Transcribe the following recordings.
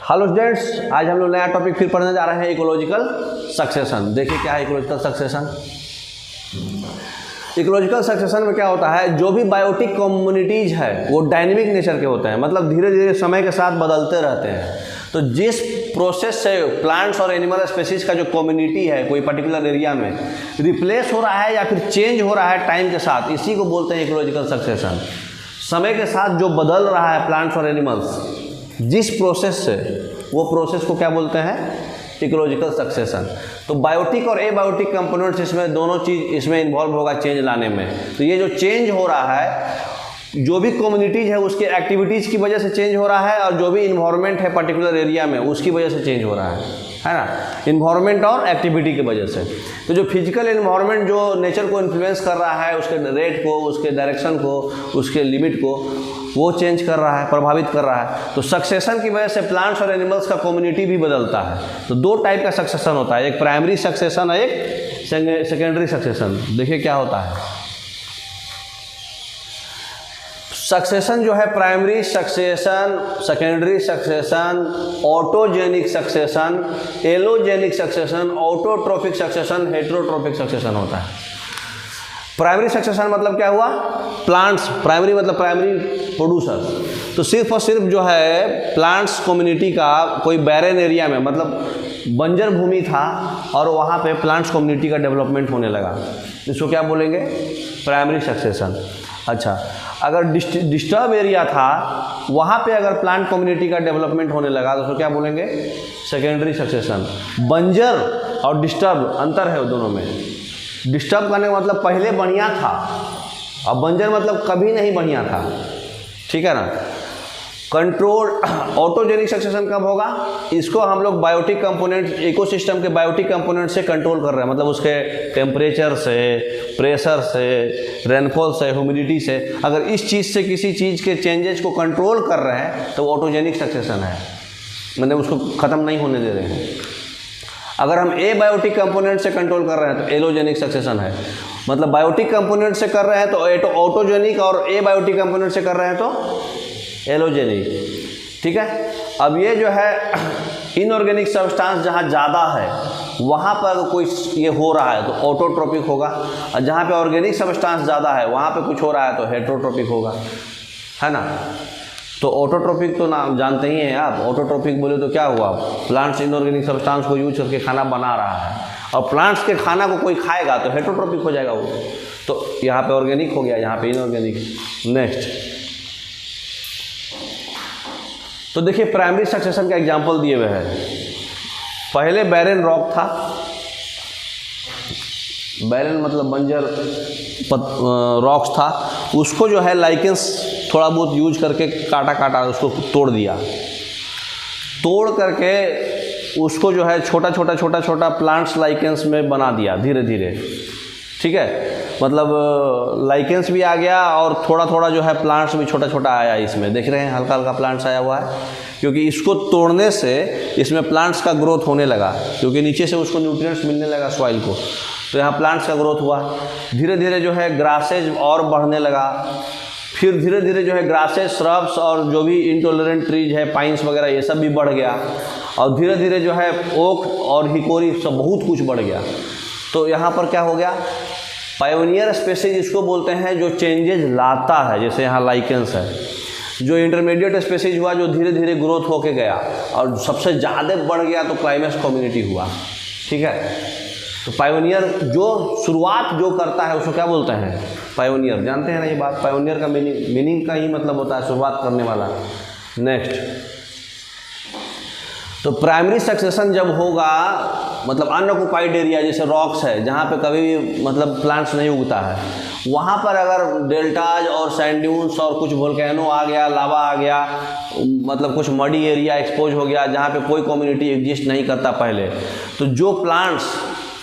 Hello students, आज हम लोग नया टॉपिक फिर पढ़ने जा रहे हैं, इकोलॉजिकल सक्सेशन। देखिए क्या है इकोलॉजिकल सक्सेशन। इकोलॉजिकल सक्सेशन में क्या होता है, जो भी बायोटिक कम्युनिटीज है वो डायनेमिक नेचर के होते हैं, मतलब धीरे धीरे समय के साथ बदलते रहते हैं। तो जिस प्रोसेस से प्लांट्स और एनिमल स्पेसीज का जो कम्युनिटी है कोई पर्टिकुलर एरिया में रिप्लेस हो रहा है या फिर चेंज हो रहा है टाइम के साथ, इसी को बोलते हैं इकोलॉजिकल सक्सेशन। समय के साथ जो बदल रहा है प्लांट्स और एनिमल्स जिस प्रोसेस से, वो प्रोसेस को क्या बोलते हैं, इकोलॉजिकल सक्सेशन। तो बायोटिक और एबायोटिक कंपोनेंट्स इसमें दोनों चीज़ इसमें इन्वॉल्व होगा चेंज लाने में। तो ये जो चेंज हो रहा है, जो भी कम्युनिटीज है उसके एक्टिविटीज़ की वजह से चेंज हो रहा है, और जो भी इन्वायरमेंट है पर्टिकुलर एरिया में उसकी वजह से चेंज हो रहा है ना, इन्वायरमेंट और एक्टिविटी की वजह से। तो जो फिजिकल इन्वायरमेंट जो नेचर को इन्फ्लुएंस कर रहा है, उसके रेट को, उसके डायरेक्शन को, उसके लिमिट को, वो चेंज कर रहा है, प्रभावित कर रहा है। तो सक्सेशन की वजह से प्लांट्स और एनिमल्स का कम्युनिटी भी बदलता है। तो दो टाइप का सक्सेशन होता है, एक प्राइमरी सक्सेशन और एक सेकेंडरी सक्सेशन। देखिए क्या होता है सक्सेशन जो है, primary succession, secondary succession, autogenic succession, allogenic succession, autotrophic succession, heterotrophic succession होता है। प्राइमरी सक्सेशन मतलब क्या हुआ, प्लांट्स, प्राइमरी मतलब प्राइमरी प्रोड्यूसर। तो सिर्फ और सिर्फ जो है प्लांट्स कम्युनिटी का कोई बैरन एरिया में, मतलब बंजर भूमि था और वहाँ पे प्लांट्स कम्युनिटी का डेवलपमेंट होने लगा, इसको क्या बोलेंगे, प्राइमरी सक्सेशन। अच्छा, अगर डिस्टर्ब एरिया था, वहाँ पे अगर प्लांट कम्युनिटी का डेवलपमेंट होने लगा तो उसको क्या बोलेंगे, सेकेंडरी सक्सेशन। बंजर और डिस्टर्ब अंतर है दोनों में। डिस्टर्ब करने का मतलब पहले बढ़िया था, और बंजर मतलब कभी नहीं बढ़िया था, ठीक है ना। कंट्रोल ऑटोजेनिक सक्सेशन कब होगा, इसको हम लोग बायोटिक कंपोनेंट, इकोसिस्टम के बायोटिक कंपोनेंट से कंट्रोल कर रहे हैं, मतलब उसके टेम्परेचर से, प्रेशर से, रेनफॉल से, ह्यूमिडिटी से। अगर इस चीज़ से किसी चीज़ के चेंजेस को कंट्रोल कर रहे हैं तो ऑटोजेनिक सक्सेशन है, मतलब उसको ख़त्म नहीं होने दे रहे हैं। अगर हम एबायोटिक कंपोनेंट से कंट्रोल कर रहे हैं तो एलोजेनिक सक्सेशन है, मतलब बायोटिक कंपोनेंट से कर रहे हैं तो ऑटोजेनिक, और एबायोटिक कंपोनेंट से कर रहे हैं तो एलोजेनिक, ठीक है। अब ये जो है इनऑर्गेनिक सब्सटेंस जहाँ ज़्यादा है वहाँ पर कोई ये हो रहा है तो ऑटोट्रोपिक होगा, और जहाँ पे ऑर्गेनिक सब्सटेंस ज़्यादा है वहाँ पे कुछ हो रहा है तो हेटेरोट्रोपिक होगा, है ना। तो ऑटोट्रोपिक तो नाम जानते ही हैं आप, ऑटोट्रोपिक बोले तो क्या हुआ, प्लांट्स इनऑर्गेनिक सब्सटेंस को यूज करके खाना बना रहा है, और प्लांट्स के खाना को कोई खाएगा तो हेटेरोट्रोपिक हो जाएगा वो। तो यहाँ पे ऑर्गेनिक हो गया, यहाँ पे इनऑर्गेनिक। नेक्स्ट, तो देखिए प्राइमरी सक्सेशन का एग्जांपल दिए हुए हैं। पहले बैरन रॉक था, बैरन मतलब बंजर रॉक्स था, उसको जो है लाइकेंस थोड़ा बहुत यूज करके काटा उसको तोड़ दिया, तोड़ करके उसको जो है छोटा प्लांट्स लाइकेंस में बना दिया धीरे धीरे, ठीक है। मतलब लाइकेंस भी आ गया और थोड़ा जो है प्लांट्स भी छोटा आया इसमें, देख रहे हैं हल्का प्लांट्स आया हुआ है, क्योंकि इसको तोड़ने से इसमें प्लांट्स का ग्रोथ होने लगा, क्योंकि नीचे से उसको न्यूट्रिएंट्स मिलने लगा सॉइल को, तो यहाँ प्लांट्स का ग्रोथ हुआ। धीरे धीरे जो है ग्रासेज और बढ़ने लगा, फिर धीरे धीरे जो है ग्रासेज, श्रब्स और जो भी इंटॉलरेंट ट्रीज है, पाइन्स वगैरह, ये सब भी बढ़ गया, और धीरे धीरे जो है ओक और हिकोरी सब बहुत कुछ बढ़ गया। तो यहाँ पर क्या हो गया, पायोनियर स्पेसीज इसको बोलते हैं जो चेंजेज लाता है, जैसे यहाँ लाइकेंस है। जो इंटरमीडिएट स्पेसीज हुआ जो धीरे धीरे ग्रोथ होके गया, और सबसे ज़्यादा बढ़ गया तो क्लाइमेक्स कम्युनिटी हुआ, ठीक है। तो पायोनियर जो शुरुआत जो करता है उसको क्या बोलते हैं, पायोनियर। जानते हैं ना ये बात, पायोनियर का मीनिंग का ही मतलब होता है शुरुआत करने वाला। नेक्स्ट, तो प्राइमरी सक्सेशन जब होगा, मतलब अनऑक्युपाइड एरिया जैसे रॉक्स है जहाँ पे कभी भी मतलब प्लांट्स नहीं उगता है, वहाँ पर अगर डेल्टाज और सैंड ड्यून्स और कुछ वोल्केनो आ गया, लावा आ गया, मतलब कुछ मडी एरिया एक्सपोज हो गया जहाँ पे कोई कम्युनिटी एग्जिस्ट नहीं करता पहले, तो जो प्लांट्स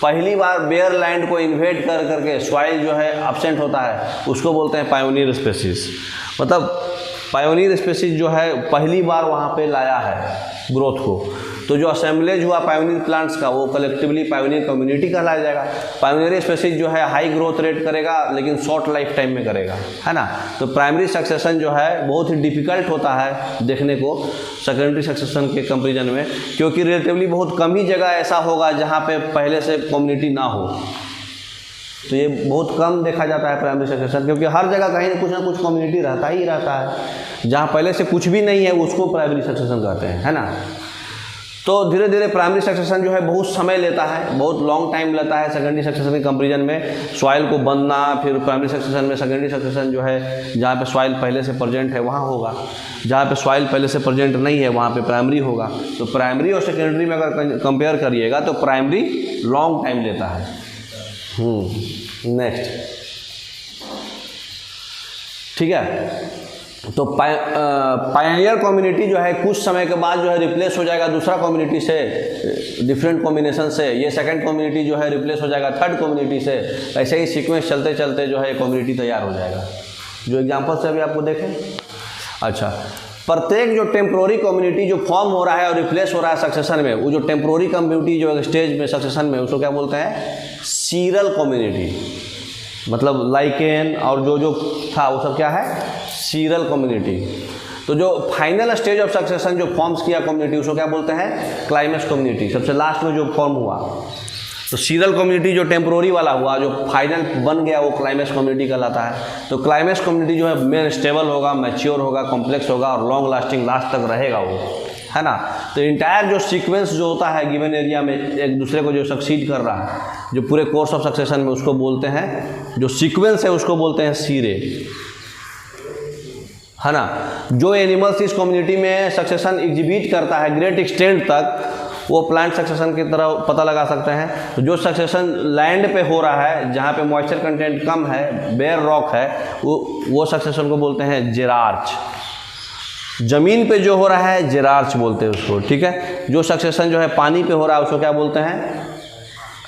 पहली बार बेयर लैंड को इन्वेड कर करके सॉइल जो है एब्सेंट होता है उसको बोलते हैं पायोनियर स्पेसीज। मतलब पायोनियर स्पेसीज जो है पहली बार वहाँ पे लाया है ग्रोथ को। तो जो असेंबलेज हुआ पायोनियर प्लांट्स का वो कलेक्टिवली पायोनियर कम्युनिटी कहलाया जाएगा। पायोनियर स्पीशीज जो है हाई ग्रोथ रेट करेगा लेकिन शॉर्ट लाइफ टाइम में करेगा, है ना। तो प्राइमरी सक्सेशन जो है बहुत ही डिफिकल्ट होता है देखने को सेकेंडरी सक्सेशन के कंपेरिजन में, क्योंकि रिलेटिवली बहुत कम ही जगह ऐसा होगा जहाँ पे पहले से कम्युनिटी ना हो। तो ये बहुत कम देखा जाता है प्राइमरी सक्सेशन, क्योंकि हर जगह कहीं ना कुछ कम्युनिटी रहता ही रहता है। जहाँ पहले से कुछ भी नहीं है उसको प्राइमरी सक्सेशन कहते हैं, है ना। तो धीरे धीरे प्राइमरी सक्सेशन जो है बहुत समय लेता है, बहुत लॉन्ग टाइम लेता है सेकेंडरी सक्सेशन के कंपेरिजन में। सॉइल को बनना, फिर प्राइमरी सक्सेशन में सेकेंडरी सक्सेशन जो है जहाँ पे सॉइल पहले से प्रेजेंट है वहाँ होगा, जहाँ पे सॉइल पहले से प्रेजेंट नहीं है वहाँ पे प्राइमरी होगा। तो प्राइमरी और सेकेंडरी में अगर कंपेयर करिएगा तो प्राइमरी लॉन्ग टाइम लेता है। नेक्स्ट, ठीक है। तो पायनियर कम्युनिटी जो है कुछ समय के बाद जो है रिप्लेस हो जाएगा दूसरा कम्युनिटी से, डिफरेंट कॉम्बिनेशन से। ये सेकंड कम्युनिटी जो है रिप्लेस हो जाएगा थर्ड कम्युनिटी से। ऐसे ही सीक्वेंस चलते चलते जो है कम्युनिटी तैयार हो जाएगा। जो एग्जांपल से अभी आपको देखें। अच्छा, प्रत्येक जो टेम्प्रोरी कम्युनिटी जो फॉर्म हो रहा है और रिप्लेस हो रहा है सक्सेशन में, वो जो टेम्प्रोरी कम्युनिटी जो स्टेज में सक्सेशन में, उसको क्या बोलते हैं? Sural community. मतलब लाइकेन और जो था वो सब क्या है? Sural community. तो जो फाइनल स्टेज ऑफ सक्सेशन जो फॉर्म्स किया कम्युनिटी उसको क्या बोलते हैं? Climax community. सबसे लास्ट में जो फॉर्म हुआ, तो सीरल कम्युनिटी जो टेम्प्रोरी वाला हुआ, जो फाइनल बन गया, वो क्लाइमेक्स कम्युनिटी कहलाता है। तो क्लाइमेक्स कम्युनिटी जो है मेन स्टेबल होगा, मैच्योर होगा, कॉम्प्लेक्स होगा और लॉन्ग लास्टिंग लास्ट तक रहेगा वो, है ना। तो इंटायर जो सीक्वेंस जो होता है गिवन एरिया में एक दूसरे को जो सक्सीड कर रहा है, जो पूरे कोर्स ऑफ सक्सेशन में, उसको बोलते हैं, जो सीक्वेंस है उसको बोलते हैं सीरे, है ना। जो एनिमल्स इस कम्युनिटी में सक्सेशन एग्जिबिट करता है ग्रेट एक्सटेंट तक, वो प्लांट सक्सेशन की तरह पता लगा सकते हैं। तो जो सक्सेशन लैंड पे हो रहा है जहाँ पे मॉइस्चर कंटेंट कम है, बेयर रॉक है, वो सक्सेशन को बोलते हैं जेरार्च। ज़मीन पे जो हो रहा है जेरार्च बोलते हैं उसको, ठीक है। जो सक्सेशन जो है पानी पे हो रहा है उसको क्या बोलते हैं?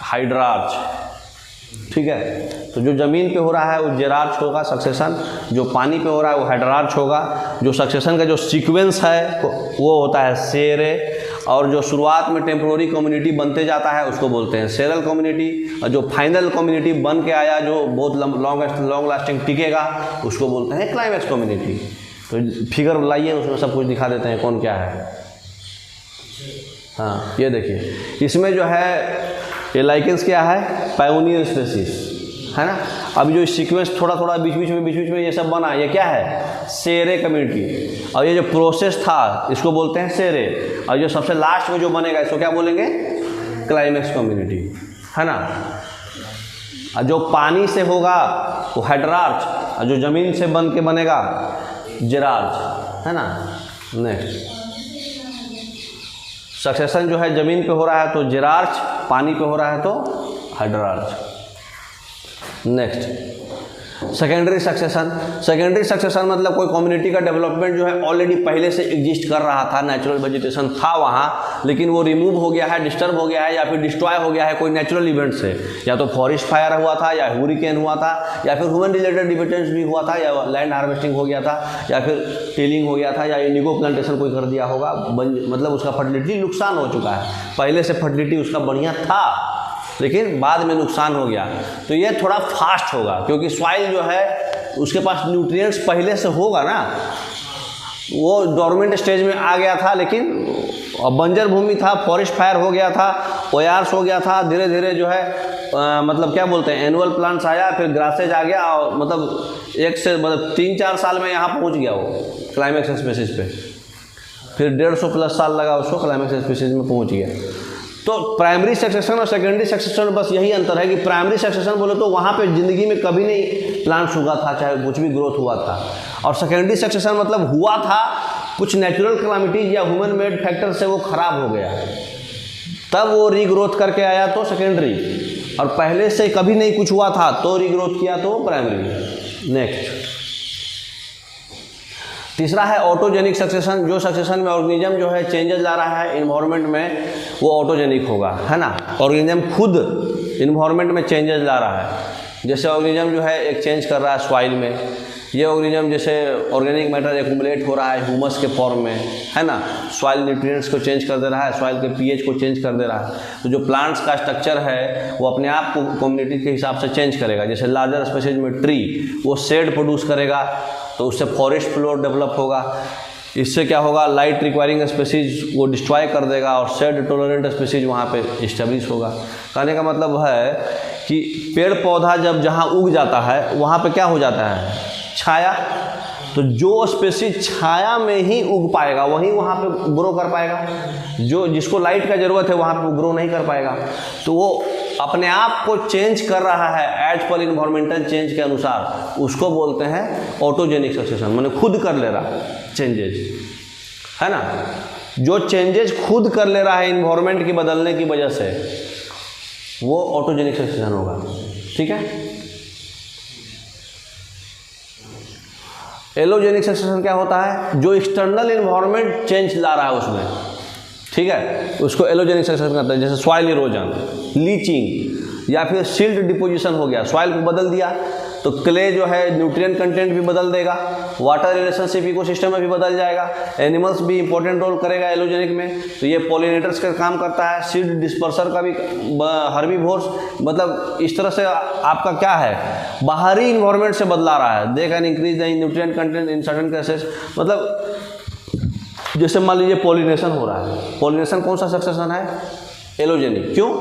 हाइड्रार्च, ठीक है। तो जो ज़मीन पे हो रहा है वो जेरार्च होगा सक्सेशन, जो पानी पे हो रहा है वो हाइड्रार्च होगा। जो सक्सेशन का जो सीक्वेंस है वो होता है सेरे, और जो शुरुआत में टेम्प्रोरी कम्युनिटी बनते जाता है उसको बोलते हैं सेरल कम्युनिटी, और जो फाइनल कम्युनिटी बन के आया जो बहुत लॉन्ग लास्टिंग टिकेगा उसको बोलते हैं क्लाइमेक्स कम्युनिटी। तो फिगर लाइए, उसमें सब कुछ दिखा देते हैं कौन क्या है। हाँ, ये देखिए, इसमें जो है ये लाइकेंस क्या है? पायोनियर स्पीशीज, है ना। अभी जो सीक्वेंस थोड़ा थोड़ा बीच बीच में ये सब बना, ये क्या है? सेरे कम्युनिटी। और ये जो प्रोसेस था इसको बोलते हैं सेरे, और जो सबसे लास्ट में जो बनेगा इसको क्या बोलेंगे? क्लाइमेक्स कम्युनिटी, है ना। और जो पानी से होगा वो हाइड्रार्च, और जो ज़मीन से बन के बनेगा जेरार्च, है ना। नेक्स्ट, सक्सेशन जो है ज़मीन पे हो रहा है तो जेरार्च, पानी पे हो रहा है तो hydrarch. Next, secondary succession. Secondary succession मतलब कोई कम्युनिटी का डेवलपमेंट जो है ऑलरेडी पहले से एग्जिस्ट कर रहा था, नेचुरल वेजिटेशन था वहाँ, लेकिन वो रिमूव हो गया है, डिस्टर्ब हो गया है, या फिर डिस्ट्रॉय हो गया है कोई नेचुरल इवेंट से। या तो फॉरेस्ट फायर हुआ था, या हुरिकेन हुआ था, या फिर ह्यूमन रिलेटेड डिविडेंस भी हुआ था, या लैंड हार्वेस्टिंग हो गया था, या फिर टीलिंग हो गया था, या इंडिगो प्लांटेशन कोई कर दिया होगा। मतलब उसका फर्टिलिटी नुकसान हो चुका है। पहले से फर्टिलिटी उसका बढ़िया था लेकिन बाद में नुकसान हो गया। तो ये थोड़ा फास्ट होगा क्योंकि सॉइल जो है उसके पास न्यूट्रिएंट्स पहले से होगा ना। वो डोरमेंट स्टेज में आ गया था, लेकिन बंजर भूमि था, फॉरेस्ट फायर हो गया था, ओयार्स हो गया था। धीरे धीरे जो है मतलब क्या बोलते हैं, एनुअल प्लांट्स आया, फिर ग्रासेज आ गया, और मतलब 3-4 साल में यहाँ पहुँच गया वो क्लाइमेक्स स्पीशीज पे। फिर 150 प्लस साल लगा उसको क्लाइमेक्स स्पीशीज में पहुँच गया। तो प्राइमरी सक्सेशन और सेकेंडरी सक्सेशन में बस यही अंतर है कि प्राइमरी सक्सेशन बोले तो वहाँ पे ज़िंदगी में कभी नहीं प्लांट्स उगा था, चाहे कुछ भी ग्रोथ हुआ था। और सेकेंडरी सक्सेशन मतलब हुआ था, कुछ नेचुरल क्लामिटीज या ह्यूमन मेड फैक्टर से वो ख़राब हो गया, तब वो रीग्रोथ करके आया तो सेकेंडरी, और पहले से कभी नहीं कुछ हुआ था तो रीग्रोथ किया तो प्राइमरी। नेक्स्ट, तीसरा है ऑटोजेनिक सक्सेशन। जो सक्सेशन में ऑर्गेनिज्म जो है चेंजेस ला रहा है इन्वायरमेंट में, वो ऑटोजेनिक होगा, है ना। ऑर्गेनिज्म खुद इन्वायरमेंट में चेंजेस ला रहा है। जैसे ऑर्गेनिज्म जो है एक चेंज कर रहा है सॉइल में, ये ऑर्गेनिज्म जैसे ऑर्गेनिक मैटर एक्यूमुलेट हो रहा है ह्यूमस के फॉर्म में, है ना, सॉइल न्यूट्रिएंट्स को चेंज कर दे रहा है, सॉइल के पीएच को चेंज कर दे रहा है। तो जो प्लांट्स का स्ट्रक्चर है वो अपने आप को कम्युनिटी के हिसाब से चेंज करेगा। जैसे लार्जर स्पेसीज में ट्री वो शेड प्रोड्यूस करेगा तो उससे फॉरेस्ट फ्लोर डेवलप होगा। इससे क्या होगा, लाइट रिक्वायरिंग स्पेसीज वो डिस्ट्रॉय कर देगा और शेड टॉलरेंट स्पेसीज वहाँ पे इस्टेब्लिश होगा। कहने का मतलब है कि पेड़ पौधा जब जहाँ उग जाता है वहाँ पे क्या हो जाता है, छाया। तो जो स्पेसीज छाया में ही उग पाएगा वहीं वहाँ पे ग्रो कर पाएगा, जो जिसको लाइट का ज़रूरत है वहाँ पे वो ग्रो नहीं कर पाएगा। तो वो अपने आप को चेंज कर रहा है एज पर इन्वायरमेंटल चेंज के अनुसार, उसको बोलते हैं ऑटोजेनिक सक्सेशन, माने खुद कर ले रहा है चेंजेज, है ना। जो चेंजेज खुद कर ले रहा है इन्वायरमेंट की बदलने की वजह से वो ऑटोजेनिक सक्सेशन होगा। ठीक है। एलोजेनिक सक्सेशन क्या होता है, जो एक्सटर्नल इन्वायरमेंट चेंज ला रहा है उसमें, ठीक है, उसको एलोजेनिक सक्सेशन कहते हैं। जैसे सॉइल इरोजन, लीचिंग या फिर सिल्ट डिपोजिशन हो गया, सॉइल को बदल दिया तो क्ले जो है न्यूट्रिएंट कंटेंट भी बदल देगा, वाटर रिलेशनशिप इकोसिस्टम में भी बदल जाएगा, एनिमल्स भी इंपॉर्टेंट रोल करेगा एलोजेनिक में। तो ये पॉलिनेटर्स का काम करता है, सीड डिस्पर्सर का भी, हर्बीवोर्स, मतलब इस तरह से आपका क्या है, बाहरी इन्वायरमेंट से बदला रहा है। They can increase the nutrient content in certain cases. मतलब जैसे मान लीजिए पॉलिनेशन हो रहा है, पॉलिनेशन कौन सा सक्सेशन है, एलोजेनिक। क्यों?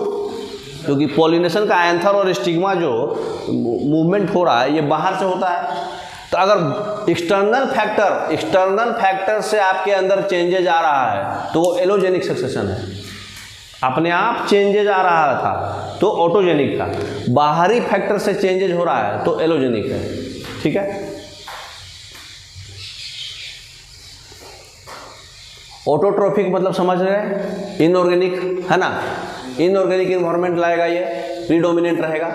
क्योंकि पॉलिनेशन का एंथर और स्टिग्मा जो मूवमेंट हो रहा है ये बाहर से होता है। तो अगर एक्सटर्नल फैक्टर से आपके अंदर चेंजेज आ रहा है तो वो एलोजेनिक सक्सेशन है। अपने आप चेंजेज आ रहा था तो ऑटोजेनिक था, बाहरी फैक्टर से चेंजेज हो रहा है तो एलोजेनिक है। ठीक है। ऑटोट्रोफिक मतलब समझ रहे हैं, इनऑर्गेनिक, है ना, इनऑर्गेनिक इन्वायरमेंट लाएगा, ये प्रीडोमिनेंट रहेगा,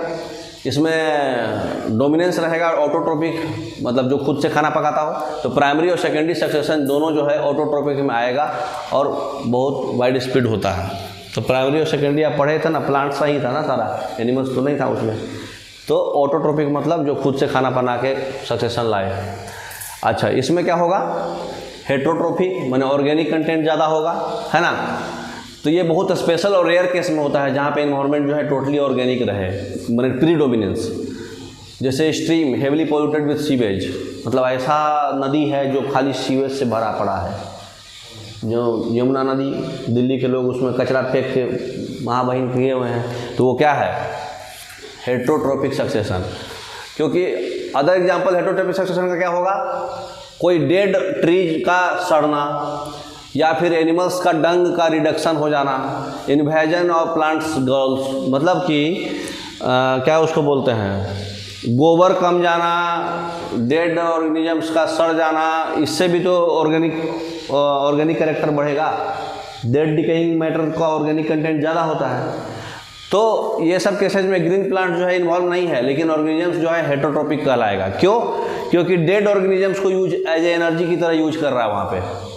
इसमें डोमिनेंस रहेगा। ऑटोट्रोपिक मतलब जो खुद से खाना पकाता हो। तो प्राइमरी और सेकेंडरी सक्सेशन दोनों जो है ऑटोट्रोपिक में आएगा और बहुत वाइड स्प्रेड होता है। तो प्राइमरी और सेकेंडरी आप पढ़े थे ना, प्लांट्स ही था ना सारा, एनिमल्स तो नहीं था उसमें। तो ऑटोट्रोपिक मतलब जो खुद से खाना बना के सक्सेशन लाए। अच्छा, इसमें क्या होगा, हेट्रोट्रोफी माने ऑर्गेनिक कंटेंट ज़्यादा होगा, है ना। तो ये बहुत स्पेशल और रेयर केस में होता है जहाँ पे इन्वायरमेंट जो है टोटली ऑर्गेनिक रहे, माने प्रीडोमिनेंस। जैसे stream heavily polluted with sewage, मतलब ऐसा नदी है जो खाली सीवेज से भरा पड़ा है। जो यमुना नदी, दिल्ली के लोग उसमें कचरा फेंक के महाबहिन किए हुए हैं, तो वो क्या है, हेट्रोट्रोपिक सक्सेशन। क्योंकि अदर एग्जाम्पल हेट्रोट्रोपिक सक्सेशन का क्या होगा, कोई डेड ट्रीज का सड़ना या फिर एनिमल्स का डंग का रिडक्शन हो जाना, इन्वेजन ऑफ प्लांट्स गर्ल्स, मतलब कि क्या उसको बोलते हैं, गोबर कम जाना, डेड ऑर्गेनिजम्स का सड़ जाना, इससे भी तो ऑर्गेनिक कैरेक्टर बढ़ेगा। डेड डिकेइंग मैटर का ऑर्गेनिक कंटेंट ज़्यादा होता है। तो ये सब केसेज में ग्रीन प्लांट जो है इन्वॉल्व नहीं है, लेकिन ऑर्गेनिजम्स जो है हेट्रोट्रोपिक कहलाएगा। क्यों? क्योंकि डेड ऑर्गेनिजम्स को यूज एज ए एनर्जी की तरह यूज कर रहा है वहाँ पे।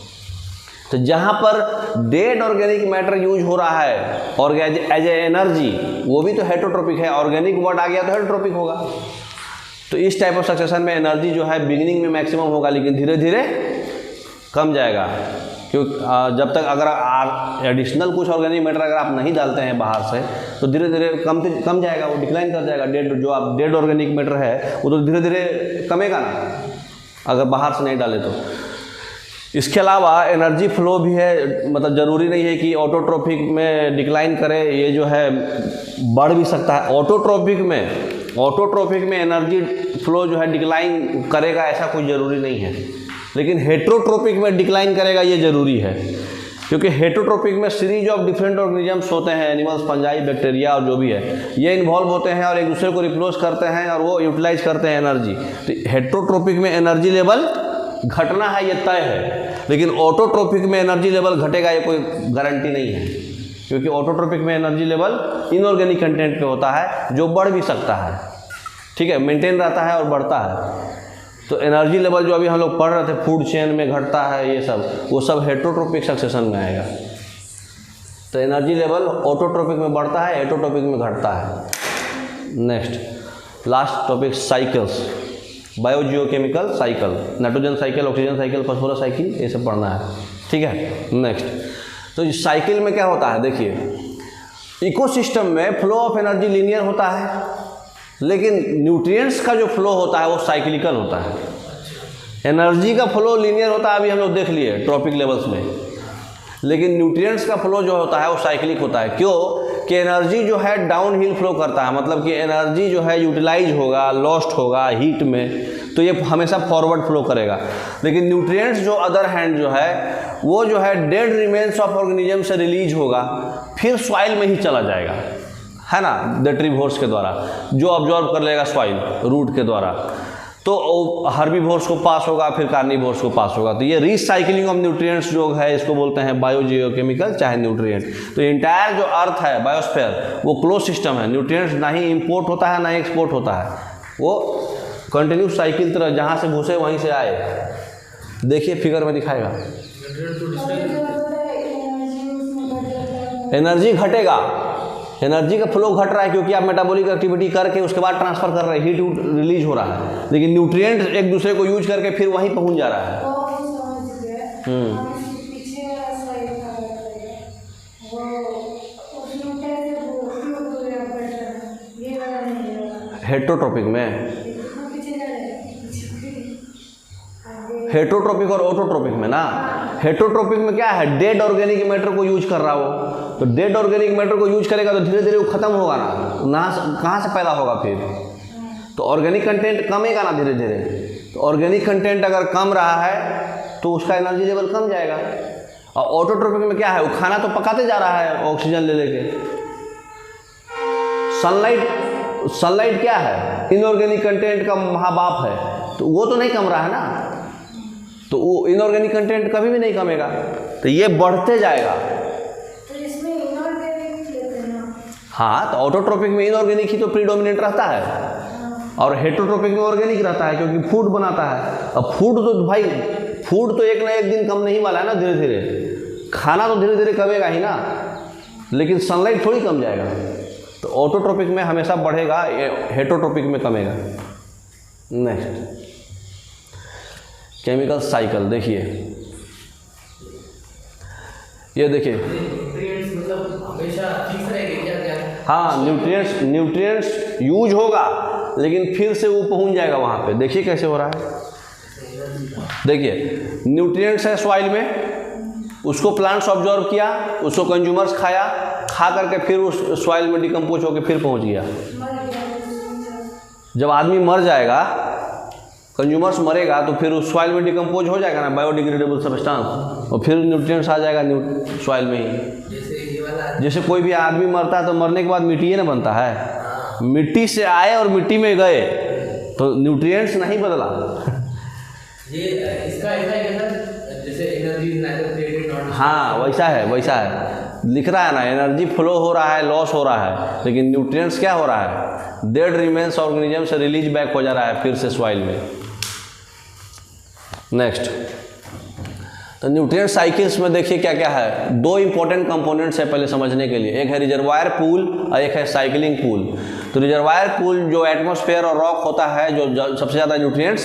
तो जहाँ पर डेड ऑर्गेनिक मैटर यूज हो रहा है और एज ए एनर्जी, वो भी तो हेट्रोट्रोपिक है। ऑर्गेनिक वर्ड आ गया तो हेट्रोट्रोपिक होगा। तो इस टाइप ऑफ सक्सेशन में एनर्जी जो है बिगिनिंग में मैक्सिमम होगा, लेकिन धीरे धीरे कम जाएगा। क्योंकि जब तक अगर एडिशनल कुछ ऑर्गेनिक मैटर अगर आप नहीं डालते हैं बाहर से, तो धीरे धीरे कम जाएगा, वो डिक्लाइन कर जाएगा। डेड ऑर्गेनिक मैटर है वो तो धीरे धीरे कमेगा ना, अगर बाहर से नहीं डाले तो। इसके अलावा एनर्जी फ्लो भी है, मतलब ज़रूरी नहीं है कि ऑटोट्रोपिक में डिक्लाइन करे, ये जो है बढ़ भी सकता है। ऑटोट्रोपिक में एनर्जी फ्लो जो है डिक्लाइन करेगा, ऐसा कोई ज़रूरी नहीं है। लेकिन हेट्रोट्रोपिक में डिक्लाइन करेगा, ये ज़रूरी है। क्योंकि हेट्रोट्रोपिक में सीरीज ऑफ डिफरेंट ऑर्गेनिजम्स होते हैं, एनिमल्स, फंजाई, बैक्टीरिया और जो भी है, ये इन्वॉल्व होते हैं और एक दूसरे को रिप्लेस करते हैं और वो यूटिलाइज करते हैं एनर्जी। तो हेट्रोट्रोपिक में एनर्जी लेवल घटना है, ये तय है। लेकिन ऑटोट्रोपिक में एनर्जी लेवल घटेगा, ये कोई गारंटी नहीं है। क्योंकि ऑटोट्रोपिक में एनर्जी लेवल इनऑर्गेनिक कंटेंट पे होता है, जो बढ़ भी सकता है, ठीक है, मेंटेन रहता है और बढ़ता है। तो एनर्जी लेवल जो अभी हम लोग पढ़ रहे थे, फूड चेन में घटता है, ये सब, वो सब हेट्रोट्रोपिक सक्सेशन में आएगा। तो एनर्जी लेवल ऑटोट्रोपिक में बढ़ता है, हेट्रोट्रोपिक में घटता है। Next last topic, cycles. Biogeochemical cycle, nitrogen cycle, oxygen cycle, phosphorus cycle, ये सब पढ़ना है, ठीक है। नेक्स्ट, तो इस साइकिल में क्या होता है, देखिए इकोसिस्टम में फ्लो ऑफ एनर्जी लीनियर होता है, लेकिन न्यूट्रिएंट्स का जो फ्लो होता है वो साइक्लिकल होता है। एनर्जी का फ्लो लीनियर होता है, अभी हम लोग देख लिए ट्रॉपिक लेवल्स में, लेकिन न्यूट्रिएंट्स का फ्लो जो होता है वो साइक्लिक होता है। क्यों कि एनर्जी जो है डाउन हिल फ्लो करता है, मतलब कि एनर्जी जो है यूटिलाइज होगा, लॉस्ट होगा हीट में, तो ये हमेशा फॉरवर्ड फ्लो करेगा। लेकिन न्यूट्रिएंट्स जो अदर हैंड जो है वो जो है डेड रिमेन्स ऑफ ऑर्गेनिज्म से रिलीज होगा, फिर सॉइल में ही चला जाएगा, है ना, डेट्रीवोर्स के द्वारा, जो ऑब्जॉर्व कर लेगा सॉइल रूट के द्वारा, तो हर्बीवोर्स को पास होगा, फिर कार्निवोर्स को पास होगा। तो ये रीसाइक्लिंग ऑफ न्यूट्रिएंट्स जो है इसको बोलते हैं बायोजियोकेमिकल चाहे न्यूट्रिएंट। तो इंटायर जो अर्थ है बायोस्फीयर वो क्लोज सिस्टम है, न्यूट्रिएंट्स ना ही इंपोर्ट होता है ना ही एक्सपोर्ट होता है, वो कंटिन्यूस साइकिल तरह जहाँ से घुसे वहीं से आए। देखिए फिगर में दिखाएगा, एनर्जी घटेगा, एनर्जी का फ्लो घट रहा है क्योंकि आप मेटाबॉलिक एक्टिविटी करके उसके बाद ट्रांसफर कर रहे हैं, हीट रिलीज हो रहा है, लेकिन न्यूट्रिएंट्स एक दूसरे को यूज करके फिर वहीं पहुंच जा रहा है। हेट्रोट्रोपिक में, हेट्रोट्रोपिक और ऑटोट्रोपिक में ना, हेट्रोट्रोपिक में क्या है, डेड ऑर्गेनिक मैटर को यूज कर रहा हो, तो डेड ऑर्गेनिक मैटर को यूज करेगा तो धीरे धीरे वो खत्म होगा ना, कहाँ से पैदा होगा फिर, तो ऑर्गेनिक कंटेंट कमेगा ना धीरे धीरे। तो ऑर्गेनिक कंटेंट अगर कम रहा है तो उसका एनर्जी लेवल कम जाएगा। और ऑटोट्रोपिक में क्या है, वो खाना तो पकाते जा रहा है ऑक्सीजन ले लेके। सनलाइट क्या है, इनऑर्गेनिक कंटेंट का महाबाप है, तो वो तो नहीं कम रहा है ना, तो वो इनऑर्गेनिक कंटेंट कभी भी नहीं कमेगा, तो ये बढ़ते जाएगा। हाँ, तो ऑटोट्रोपिक में इनऑर्गेनिक ही तो प्रीडोमिनेंट रहता है और हेट्रोट्रोपिक में ऑर्गेनिक रहता है, क्योंकि फूड बनाता है। अब फूड तो भाई, फूड तो एक ना एक दिन कम नहीं वाला है ना, धीरे धीरे खाना तो धीरे धीरे कमेगा ही ना, लेकिन सनलाइट थोड़ी कम जाएगा। तो ऑटोट्रोपिक में हमेशा बढ़ेगा, हेट्रोट्रोपिक में कमेगा। नेक्स्ट, केमिकल साइकिल देखिए, ये देखिए, मतलब हमेशा फिक्स रहेगी क्या? हाँ, न्यूट्रिएंट्स यूज होगा लेकिन फिर से वो पहुंच जाएगा वहाँ पे। देखिए कैसे हो रहा है, देखिए न्यूट्रिएंट्स है सॉइल में, उसको प्लांट्स ऑब्जॉर्व किया, उसको कंज्यूमर्स खाया, खा करके फिर उस सॉइल में डिकम्पोज होकर फिर पहुँच गया। जब आदमी मर जाएगा, कंज्यूमर्स मरेगा, तो फिर उस सॉइल में डिकम्पोज हो जाएगा ना, बायोडिग्रेडेबल सब्सटेंस, और फिर न्यूट्रिएंट्स आ जाएगा सॉइल में ही। जैसे कोई भी आदमी मरता है तो मरने के बाद मिट्टी ही ना बनता है, मिट्टी से आए और मिट्टी में गए, तो न्यूट्रिएंट्स नहीं बदला। ये इसका ऐसा है ना, जैसे एनर्जी नेचर क्रिएटेड नॉट, हाँ वैसा है, लिख रहा है ना, एनर्जी फ्लो हो रहा है, लॉस हो रहा है, लेकिन न्यूट्रिएंट्स क्या हो रहा है, डेड रिमेन्स ऑर्गेनिज्म से रिलीज बैक हो जा रहा है फिर से सॉइल में। नेक्स्ट, तो न्यूट्रिएंट साइकिल्स में देखिए क्या क्या है, दो इंपॉर्टेंट कंपोनेंट्स है पहले समझने के लिए, एक है रिजर्वायर पूल और एक है साइकिलिंग पूल। तो रिजर्वायर पूल जो एटमॉस्फेयर और रॉक होता है जो सबसे ज़्यादा न्यूट्रिएंट्स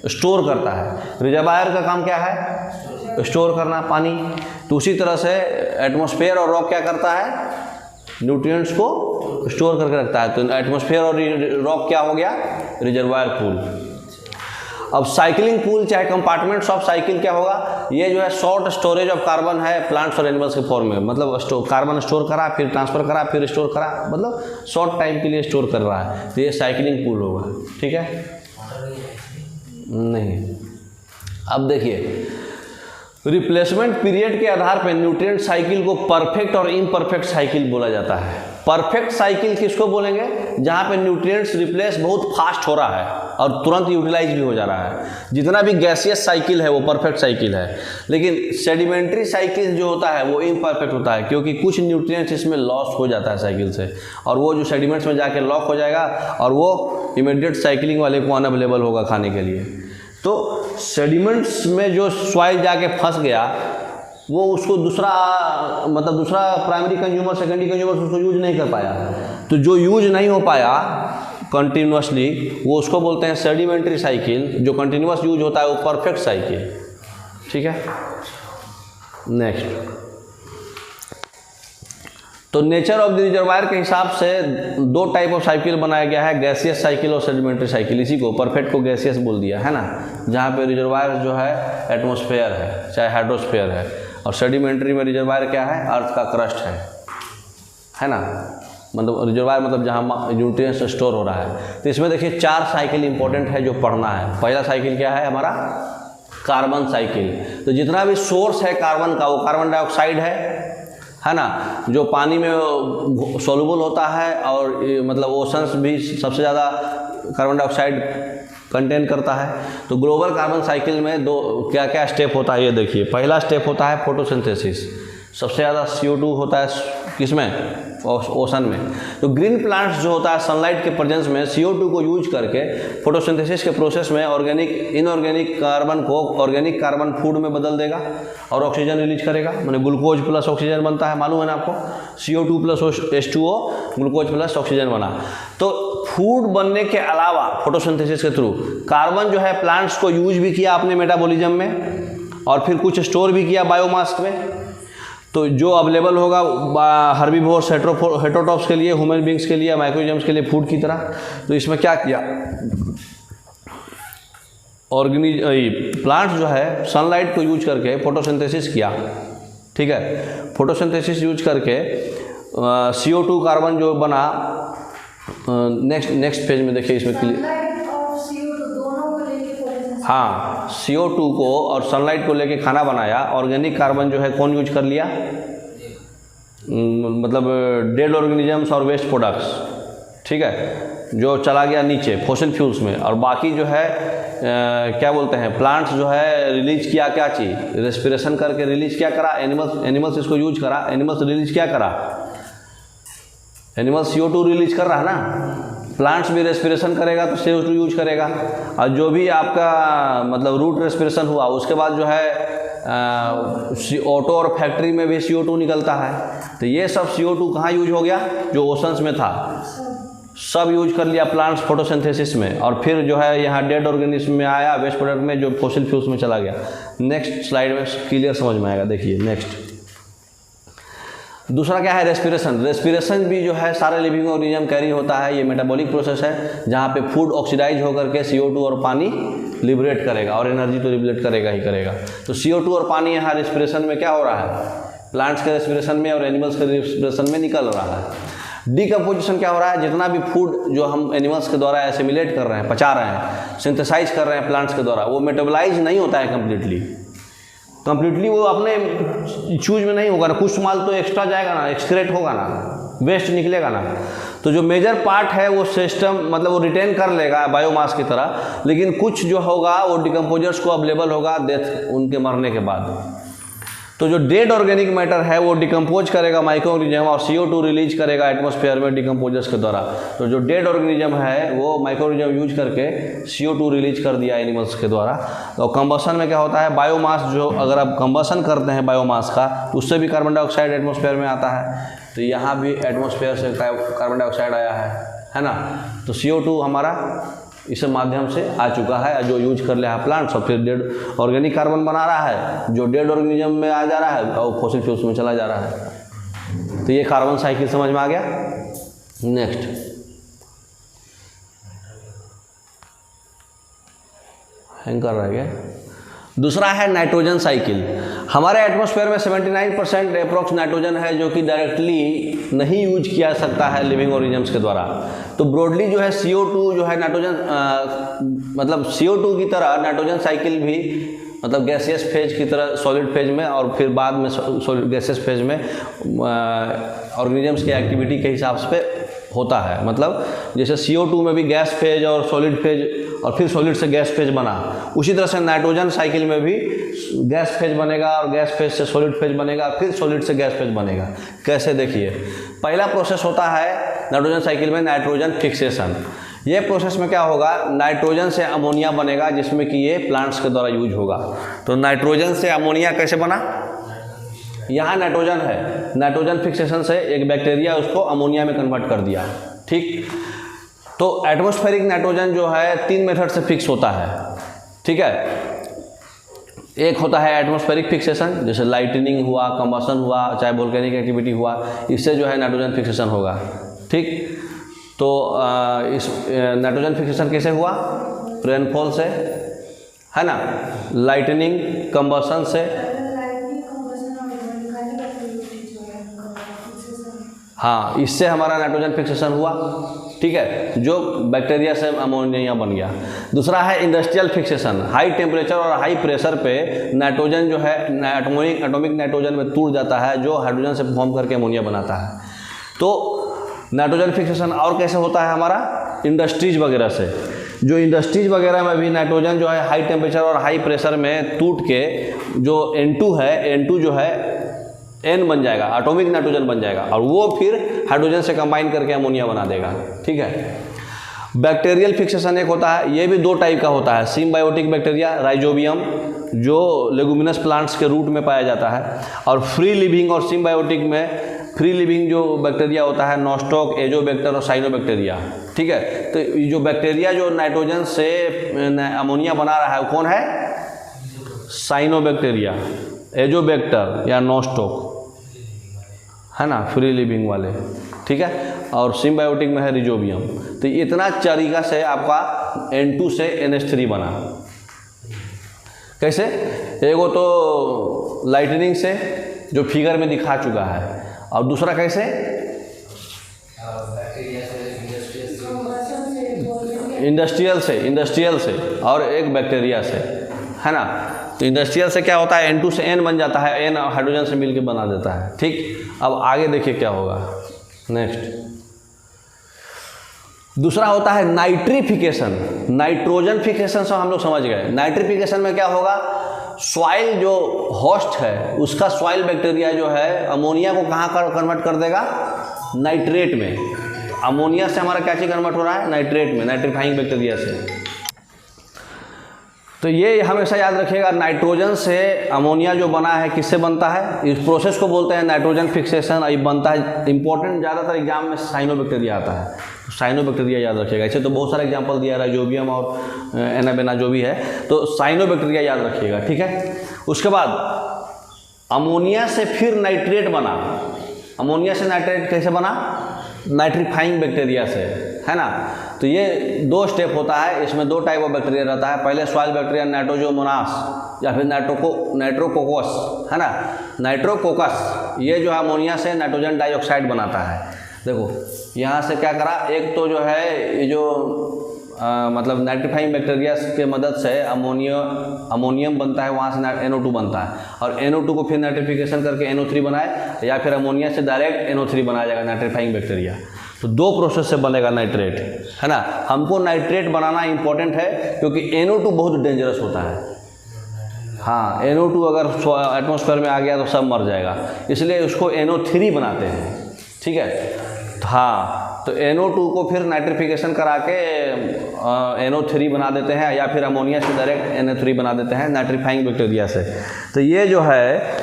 स्टोर करता है। रिजर्वायर का काम क्या है, स्टोर करना पानी। तो उसी तरह से एटमॉस्फेयर और रॉक क्या करता है, न्यूट्रिएंट्स को स्टोर करके रखता है। तो एटमॉस्फेयर और रॉक क्या हो गया, रिजर्वायर पूल। अब साइकिलिंग पूल चाहे कंपार्टमेंट्स ऑफ साइकिल क्या होगा, ये जो है शॉर्ट स्टोरेज ऑफ कार्बन है प्लांट्स और एनिमल्स के फॉर्म में, मतलब कार्बन स्टोर करा, फिर ट्रांसफर करा, फिर स्टोर करा, मतलब शॉर्ट टाइम के लिए स्टोर कर रहा है, तो ये साइकिलिंग पूल होगा। ठीक है, नहीं। अब देखिए, रिप्लेसमेंट पीरियड के आधार पर न्यूट्रिएंट साइकिल को परफेक्ट और इम्परफेक्ट साइकिल बोला जाता है। परफेक्ट साइकिल किसको बोलेंगे, जहाँ पे न्यूट्रिएंट्स रिप्लेस बहुत फास्ट हो रहा है और तुरंत यूटिलाइज भी हो जा रहा है। जितना भी गैसियस साइकिल है वो परफेक्ट साइकिल है, लेकिन सेडिमेंट्री साइकिल जो होता है वो इम्परफेक्ट होता है, क्योंकि कुछ न्यूट्रिएंट्स इसमें लॉस हो जाता है साइकिल से, और वो जो सेडिमेंट्स में जाके लॉक हो जाएगा और वो इमीडिएट साइकिलिंग वाले को अनअवेलेबल होगा खाने के लिए। तो सेडिमेंट्स में जो सॉइल जाके फंस गया वो उसको दूसरा प्राइमरी कंज्यूमर, सेकेंडरी कंज्यूमर उसको यूज नहीं कर पाया। तो जो यूज नहीं हो पाया कंटिन्यूसली, वो उसको बोलते हैं सेडिमेंट्री साइकिल। जो कंटिन्यूस यूज होता है वो परफेक्ट साइकिल। ठीक है, नेक्स्ट। तो नेचर ऑफ द रिजर्वायर के हिसाब से दो टाइप ऑफ साइकिल बनाया गया है, गैसियस साइकिल और सेडिमेंट्री साइकिल। इसी को परफेक्ट को गैसियस बोल दिया है ना, जहाँ पे रिजर्वायर जो है एटमॉस्फेयर है चाहे हाइड्रोस्फेयर है, और सेडिमेंट्री में रिजर्वायर क्या है, अर्थ का क्रस्ट है ना, मतलब रिजर्वायर मतलब जहाँ न्यूट्रिएंट्स स्टोर हो रहा है। तो इसमें देखिए 4 साइकिल इंपॉर्टेंट है जो पढ़ना है। पहला साइकिल क्या है हमारा, कार्बन साइकिल। तो जितना भी सोर्स है कार्बन का, वो कार्बन डाइऑक्साइड है ना, जो पानी में सोलुबल होता है, और मतलब ओशंस भी सबसे ज़्यादा कार्बन डाइऑक्साइड कंटेन करता है। तो ग्लोबल कार्बन साइकिल में क्या क्या स्टेप होता है ये देखिए। पहला स्टेप होता है फोटोसिंथेसिस। सबसे ज़्यादा CO2 होता है किसमें, ओशन में। तो ग्रीन प्लांट्स जो होता है सनलाइट के प्रेजेंस में CO2 को यूज करके फोटोसिंथेसिस के प्रोसेस में इनऑर्गेनिक कार्बन को ऑर्गेनिक कार्बन फूड में बदल देगा और ऑक्सीजन रिलीज करेगा। माने ग्लूकोज प्लस ऑक्सीजन बनता है, मालूम है ना आपको, CO2 plus H2O, glucose plus oxygen बना। तो फूड बनने के अलावा फोटोसिंथेसिस के थ्रू कार्बन जो है प्लांट्स को यूज भी किया आपने मेटाबॉलिज्म में, और फिर कुछ स्टोर भी किया बायोमास में। तो जो अवेलेबल होगा हर्बीवोर्स, हेटेरोट्रॉप्स के लिए, ह्यूमन बींग्स के लिए, माइक्रोऑर्गेनिज्म्स के लिए फूड की तरह। तो इसमें क्या किया, प्लांट्स जो है सनलाइट को यूज करके फोटोसिंथेसिस किया। ठीक है, फोटोसिंथेसिस यूज करके CO2 कार्बन जो बना, नेक्स्ट पेज में देखिए इसमें हाँ, CO2 को और सनलाइट को लेके खाना बनाया। ऑर्गेनिक कार्बन जो है कौन यूज कर लिया, मतलब डेड ऑर्गेनिजम्स और वेस्ट प्रोडक्ट्स। ठीक है, जो चला गया नीचे फॉसिल फ्यूल्स में। और बाकी जो है क्या बोलते हैं, प्लांट्स जो है रिलीज किया क्या चीज़, रेस्पिरेशन करके रिलीज क्या करा, एनिमल्स इसको यूज करा। एनिमल्स रिलीज क्या करा, एनिमल्स CO2 रिलीज कर रहा है ना। प्लांट्स भी रेस्पिरेशन करेगा तो CO2 यूज करेगा। और जो भी आपका मतलब रूट रेस्पिरेशन हुआ उसके बाद जो है ऑटो और फैक्ट्री में भी CO2 निकलता है। तो ये सब CO2 कहाँ यूज हो गया, जो ओशंस में था सब यूज कर लिया प्लांट्स फोटोसिंथेसिस में। और फिर जो है यहाँ डेड ऑर्गेनिज्म में आया, वेस्ट प्रोडक्ट में, जो फॉसिल फ्यूल्स में चला गया। नेक्स्ट स्लाइड में क्लियर समझ में आएगा। देखिए नेक्स्ट, दूसरा क्या है, रेस्पिरेशन। रेस्पिरेशन भी जो है सारे लिविंग ऑर्गेनिज्म कैरी होता है। ये मेटाबॉलिक प्रोसेस है जहाँ पे फूड ऑक्सीडाइज होकर के CO2 और पानी लिबरेट करेगा, और एनर्जी तो लिबरेट करेगा ही करेगा। तो CO2 और पानी यहाँ रेस्पिरेशन में क्या हो रहा है, प्लांट्स के रेस्पिरेशन में और एनिमल्स के रेस्पिरेशन में निकल रहा है। डिकम्पोजिशन क्या हो रहा है, जितना भी फूड जो हम एनिमल्स के द्वारा एसिमिलेट कर रहे हैं, पचा रहे हैं, सिंथेसाइज कर रहे हैं प्लांट्स के द्वारा, वो मेटाबोलाइज नहीं होता है कंप्लीटली वो अपने चूज में नहीं होगा ना। कुछ माल तो एक्स्ट्रा जाएगा ना, एक्सक्रेट होगा ना, वेस्ट निकलेगा ना। तो जो मेजर पार्ट है वो सिस्टम मतलब वो रिटेन कर लेगा बायोमास की तरह, लेकिन कुछ जो होगा वो डिकम्पोजर्स को अवेलेबल होगा डेथ उनके मरने के बाद। तो जो डेड ऑर्गेनिक मैटर है वो डिकम्पोज करेगा माइक्रोऑर्गेनिज्म और CO2 रिलीज करेगा एटमॉस्फेयर में डिकम्पोजर्स के द्वारा। तो जो डेड ऑर्गेनिज्म है वो माइक्रोऑर्गेनिज्म यूज करके CO2 रिलीज कर दिया एनिमल्स के द्वारा। तो कंबशन में क्या होता है, बायोमास जो अगर आप कंबशन करते हैं बायोमास का, तो उससे भी कार्बन डाइऑक्साइड एटमॉस्फेयर में आता है। तो यहाँ भी एटमॉस्फेयर से कार्बन डाइऑक्साइड आया है ना। तो CO2 हमारा इस माध्यम से आ चुका है, जो यूज कर लिया है प्लांट्स, और फिर डेड ऑर्गेनिक कार्बन बना रहा है जो डेड ऑर्गेनिज्म में आ जा रहा है और फॉसिल फ्यूल्स में चला जा रहा है। तो ये कार्बन साइकिल समझ में आ गया। नेक्स्ट, हैंग कर रहा है क्या, दूसरा है नाइट्रोजन साइकिल। हमारे एटमॉस्फेयर में 79% अप्रोक्स नाइट्रोजन है जो कि डायरेक्टली नहीं यूज किया सकता है लिविंग ऑर्गेनिजम्स के द्वारा। तो ब्रॉडली जो है CO2 जो है नाइट्रोजन मतलब CO2 की तरह नाइट्रोजन साइकिल भी मतलब गैसियस फेज की तरह सॉलिड फेज में और फिर बाद में गैसियस फेज में ऑर्गेनिजम्स की एक्टिविटी के हिसाब से होता है। मतलब जैसे CO2 में भी गैस फेज और सॉलिड फेज और फिर सॉलिड से गैस फेज बना, उसी तरह से नाइट्रोजन साइकिल में भी गैस फेज बनेगा और गैस फेज से सॉलिड फेज बनेगा, फिर सॉलिड से गैस फेज बनेगा। कैसे, देखिए पहला प्रोसेस होता है नाइट्रोजन साइकिल में नाइट्रोजन फिक्सेशन। ये प्रोसेस में क्या होगा, नाइट्रोजन से अमोनिया बनेगा जिसमें कि ये प्लांट्स के द्वारा यूज होगा। तो नाइट्रोजन से अमोनिया कैसे बना, यहाँ नाइट्रोजन है, नाइट्रोजन फिक्सेशन से एक बैक्टीरिया उसको अमोनिया में कन्वर्ट कर दिया। ठीक, तो एटमॉस्फेरिक नाइट्रोजन जो है 3 मेथड से फिक्स होता है, ठीक है। एक होता है एटमॉस्फेरिक फिक्सेशन, जैसे लाइटनिंग हुआ, कंबशन हुआ, चाहे वोल्केनिक एक्टिविटी हुआ, इससे जो है नाइट्रोजन फिक्सेशन होगा, ठीक। तो इस नाइट्रोजन फिक्सेशन कैसे हुआ? रेनफॉल से, है ना, लाइटनिंग, कंबशन से, हाँ, इससे हमारा नाइट्रोजन फिक्सेशन हुआ, ठीक है, जो बैक्टीरिया से अमोनिया बन गया। दूसरा है इंडस्ट्रियल फिक्सेशन, हाई टेम्परेचर और हाई प्रेशर पे नाइट्रोजन जो है एटॉमिक नाइट्रोजन में टूट जाता है, जो हाइड्रोजन से फॉर्म करके अमोनिया बनाता है। तो नाइट्रोजन फिक्सेशन और कैसे होता है हमारा? इंडस्ट्रीज वगैरह से। जो इंडस्ट्रीज वगैरह में भी नाइट्रोजन जो है हाई टेम्परेचर और हाई प्रेशर में टूट के जो N2 है, N2 जो है N बन जाएगा, एटॉमिक नाइट्रोजन बन जाएगा, और वो फिर हाइड्रोजन से कंबाइन करके अमोनिया बना देगा, ठीक है। बैक्टीरियल फिक्सेशन एक होता है, ये भी 2 टाइप का होता है, सिम्बायोटिक बैक्टीरिया, राइजोबियम, जो लेगुमिनस प्लांट्स के रूट में पाया जाता है, और फ्री लिविंग और सिम्बायोटिक में फ्री लिविंग जो बैक्टीरिया होता है नॉस्टॉक, एजोबैक्टर और साइनोबैक्टीरिया, ठीक है। तो ये जो बैक्टीरिया जो नाइट्रोजन से अमोनिया बना रहा है वो कौन है? साइनोबैक्टीरिया, एजोबैक्टर या नॉस्टॉक, है ना, फ्री लिविंग वाले, ठीक है। और सिम्बायोटिक में है रिजोबियम। तो इतना तरीका से आपका N2 से NH3 बना। कैसे? एगो तो लाइटनिंग से, जो फिगर में दिखा चुका है, और दूसरा कैसे? इंडस्ट्रियल से और एक बैक्टीरिया से, है ना। तो इंडस्ट्रियल से क्या होता है? N2 से N बन जाता है, N हाइड्रोजन से मिलकर बना देता है, ठीक। अब आगे देखिए क्या होगा नेक्स्ट। दूसरा होता है नाइट्रिफिकेशन। नाइट्रोजन फिकेशन से हम लोग समझ गए। नाइट्रिफिकेशन में क्या होगा? सॉइल जो होस्ट है उसका सॉइल बैक्टीरिया जो है अमोनिया को कहाँ कन्वर्ट कर देगा? नाइट्रेट में। अमोनिया से हमारा क्या चीज़ कन्वर्ट हो रहा है? नाइट्रेट में, नाइट्रीफाइंग बैक्टीरिया से। तो ये हमेशा याद रखिएगा, नाइट्रोजन से अमोनिया जो बना है किससे बनता है? इस प्रोसेस को बोलते हैं नाइट्रोजन फिक्सेशन। ये बनता है, इंपॉर्टेंट ज़्यादातर एग्जाम में साइनोबैक्टीरिया आता है, तो साइनोबैक्टीरिया याद रखिएगा। ऐसे तो बहुत सारे एग्जाम्पल दिया राइजोबियम और एनाबेना जो भी है, तो साइनोबैक्टीरिया याद रखिएगा, ठीक है। उसके बाद अमोनिया से फिर नाइट्रेट बना। अमोनिया से नाइट्रेट कैसे बना? नाइट्रीफाइंग बैक्टीरिया से, है ना। तो ये 2 स्टेप होता है, इसमें 2 टाइप ऑफ बैक्टीरिया रहता है। पहले सॉइल बैक्टीरिया नाइट्रोजोमोनास या फिर नाइट्रोकोकस, है ना। नाइट्रोकोकस ये जो है अमोनिया से नाइट्रोजन डाइऑक्साइड बनाता है। देखो यहाँ से क्या करा, एक तो जो है ये जो मतलब नाइट्रीफाइंग बैक्टीरिया के मदद से अमोनियम बनता है, वहाँ से NO2 बनता है, और NO2 को फिर नाइट्रिफिकेशन करके NO3 बनाए, या फिर अमोनिया से डायरेक्ट NO3 बनाया जाएगा नाइट्रीफाइंग बैक्टीरिया। तो 2 प्रोसेस से बनेगा नाइट्रेट, है ना। हमको नाइट्रेट बनाना इंपॉर्टेंट है क्योंकि NO2 बहुत डेंजरस होता है। हाँ, NO2 अगर एटमॉस्फेयर में आ गया तो सब मर जाएगा, इसलिए उसको NO3 बनाते हैं, ठीक है। हाँ, तो NO2 को फिर नाइट्रिफिकेशन करा के NO3 बना देते हैं, या फिर अमोनिया से डायरेक्ट NO3 बना देते हैं नाइट्रीफाइंग बैक्टीरिया से। तो ये जो है,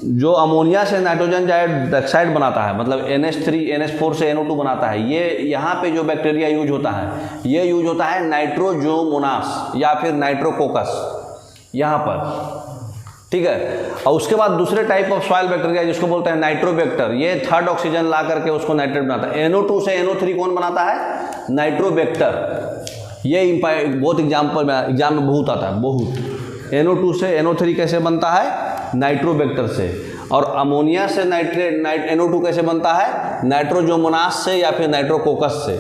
जो अमोनिया से नाइट्रोजन डाइऑक्साइड बनाता है, मतलब NH3 NH4 से NO2 बनाता है, ये यहाँ पे जो बैक्टीरिया यूज होता है, ये यूज होता है नाइट्रोजोमोनास या फिर नाइट्रोकोकस यहाँ पर, ठीक है। और उसके बाद दूसरे टाइप ऑफ सॉइल बैक्टीरिया जिसको बोलते हैं नाइट्रोबैक्टर, ये 3rd ऑक्सीजन ला करके उसको नाइट्रेट बनाता है। NO2 से NO3 कौन बनाता है? नाइट्रोबैक्टर। ये बहुत एग्जाम में बहुत आता है, बहुत। NO2 से NO3 कैसे बनता है? नाइट्रोबैक्टर से। और अमोनिया से NO2 कैसे बनता है? नाइट्रोजोमोनास से या फिर नाइट्रोकोकस से,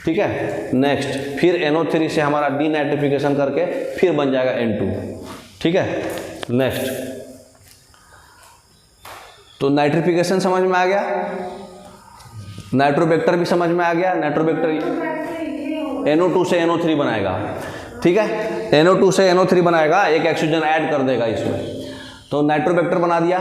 ठीक है। नेक्स्ट, फिर NO3 से हमारा डीनाइट्रिफिकेशन करके फिर बन जाएगा N2, ठीक है। नेक्स्ट, तो नाइट्रिफिकेशन समझ में आ गया, नाइट्रोबैक्टर भी समझ में आ गया। नाइट्रोबैक्टर NO2 से NO3 बनाएगा, ठीक है। NO2 से NO3 बनाएगा, एक ऑक्सीजन ऐड कर देगा इसमें, तो नाइट्रोबैक्टर बना दिया।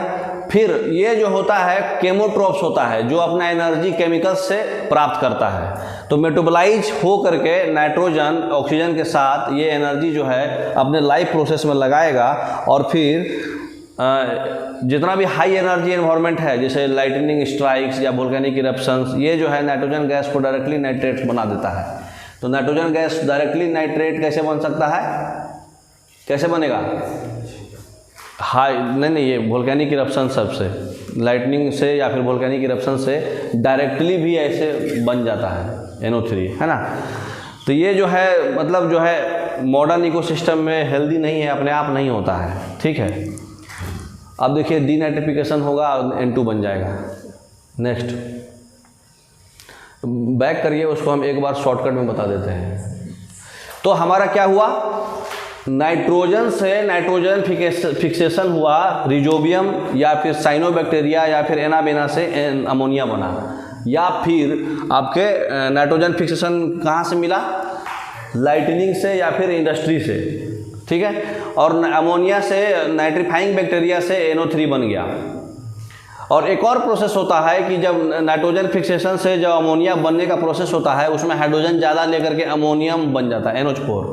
फिर ये जो होता है केमोट्रोप्स होता है, जो अपना एनर्जी केमिकल्स से प्राप्त करता है। तो मेटाबोलाइज हो करके नाइट्रोजन ऑक्सीजन के साथ ये एनर्जी जो है अपने लाइफ प्रोसेस में लगाएगा, और फिर जितना भी हाई एनर्जी एनवायरनमेंट है, जैसे लाइटनिंग स्ट्राइक्स या वोल्केनिक इरप्शंस, ये जो है नाइट्रोजन गैस को डायरेक्टली नाइट्रेट बना देता है। तो नाइट्रोजन गैस डायरेक्टली नाइट्रेट कैसे बन सकता है, कैसे बनेगा? हाई नहीं, ये वोल्केनिक इरप्शन सबसे, लाइटनिंग से या फिर वोल्केनिक इरप्शन से डायरेक्टली भी ऐसे बन जाता है NO3, है ना। तो ये जो है मतलब जो है मॉडर्न इकोसिस्टम में हेल्दी नहीं है, अपने आप नहीं होता है, ठीक है। अब देखिए डीनाइट्रिफिकेशन होगा, N2 बन जाएगा। नेक्स्ट बैक करिए, उसको हम एक बार शॉर्टकट में बता देते हैं। तो हमारा क्या हुआ, नाइट्रोजन से नाइट्रोजन फिक्सेशन हुआ, रिजोबियम या फिर साइनोबैक्टीरिया या फिर एनाबेना से अमोनिया बना, या फिर आपके नाइट्रोजन फिक्सेशन कहाँ से मिला, लाइटनिंग से या फिर इंडस्ट्री से, ठीक है। और अमोनिया से नाइट्रीफाइंग बैक्टीरिया से NO3 बन गया। और एक और प्रोसेस होता है कि जब नाइट्रोजन फिक्सेशन से जो अमोनिया बनने का प्रोसेस होता है, उसमें हाइड्रोजन ज़्यादा लेकर के अमोनियम बन जाता है NH4,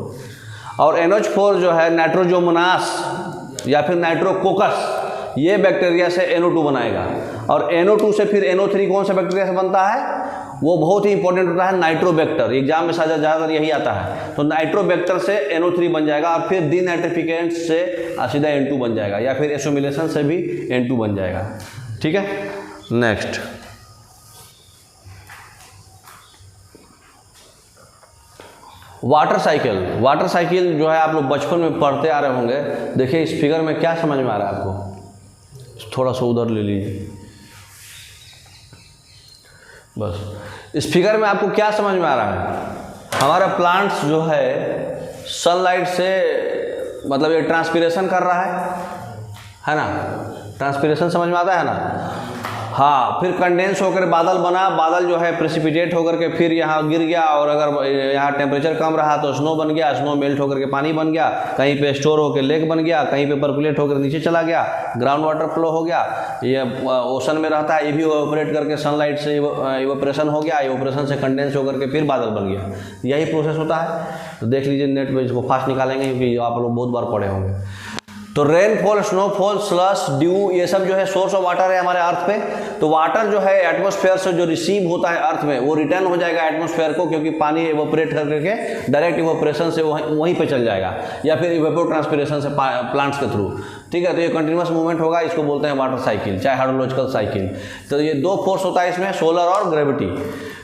और NH4 जो है नाइट्रोजोमोनास या फिर नाइट्रोकोकस, ये बैक्टीरिया से NO2 बनाएगा। और NO2 से फिर NO3 कौन सा बैक्टीरिया से बनता है, वो बहुत ही इंपॉर्टेंट होता है नाइट्रोबैक्टर, एग्जाम में ज़्यादातर यही आता है। तो नाइट्रोबैक्टर से NO3 बन जाएगा, और फिर डीनाइट्रिफिकेंट से सीधा N2 बन जाएगा, या फिर एसोमिलेशन से भी N2 बन जाएगा, ठीक है। Next water cycle. Water cycle जो है आप लोग बचपन में पढ़ते आ रहे होंगे। देखिए इस फिगर में क्या समझ में आ रहा है आपको, थोड़ा सा उधर ले लीजिए, बस। इस फिगर में आपको क्या समझ में आ रहा है, हमारा प्लांट्स जो है सनलाइट से मतलब ये ट्रांसपिरेशन कर रहा है ना, ट्रांसपिरेशन समझ में आता है ना। हाँ, फिर कंडेंस होकर बादल बना, बादल जो है प्रेसिपिटेट होकर के फिर यहाँ गिर गया, और अगर यहाँ टेम्परेचर कम रहा तो स्नो बन गया, स्नो मेल्ट होकर के पानी बन गया, कहीं पे स्टोर होकर लेक बन गया, कहीं पे पर्कुलेट होकर नीचे चला गया, ग्राउंड वाटर फ्लो हो गया, ये ओशन में रहता है, ये भी इवेपोरेट करके सनलाइट से इवेपोरेशन हो गया, इवेपोरेशन से कंडेंस होकर के फिर बादल बन गया। यही प्रोसेस होता है। तो देख लीजिए नेट पे, इसको फास्ट निकालेंगे क्योंकि आप लोग बहुत बार पढ़े होंगे। तो रेनफॉल, स्नोफॉल, स्लश, ड्यू, ये सब जो है सोर्स ऑफ वाटर है हमारे अर्थ पे। तो वाटर जो है एटमॉस्फेयर से जो रिसीव होता है अर्थ में, वो रिटर्न हो जाएगा एटमॉस्फेयर को, क्योंकि पानी इवेपोरेट करके डायरेक्ट इवेपोरेशन से वहीं पे चल जाएगा, या फिर इवेपोट्रांसपिरेशन से प्लांट्स के थ्रू, ठीक है। तो ये कंटिन्यूस मूवमेंट होगा, इसको बोलते हैं वाटर साइकिल, चाहे हाइड्रोलॉजिकल साइकिल। तो ये दो फोर्स होता है इसमें, सोलर और ग्रेविटी।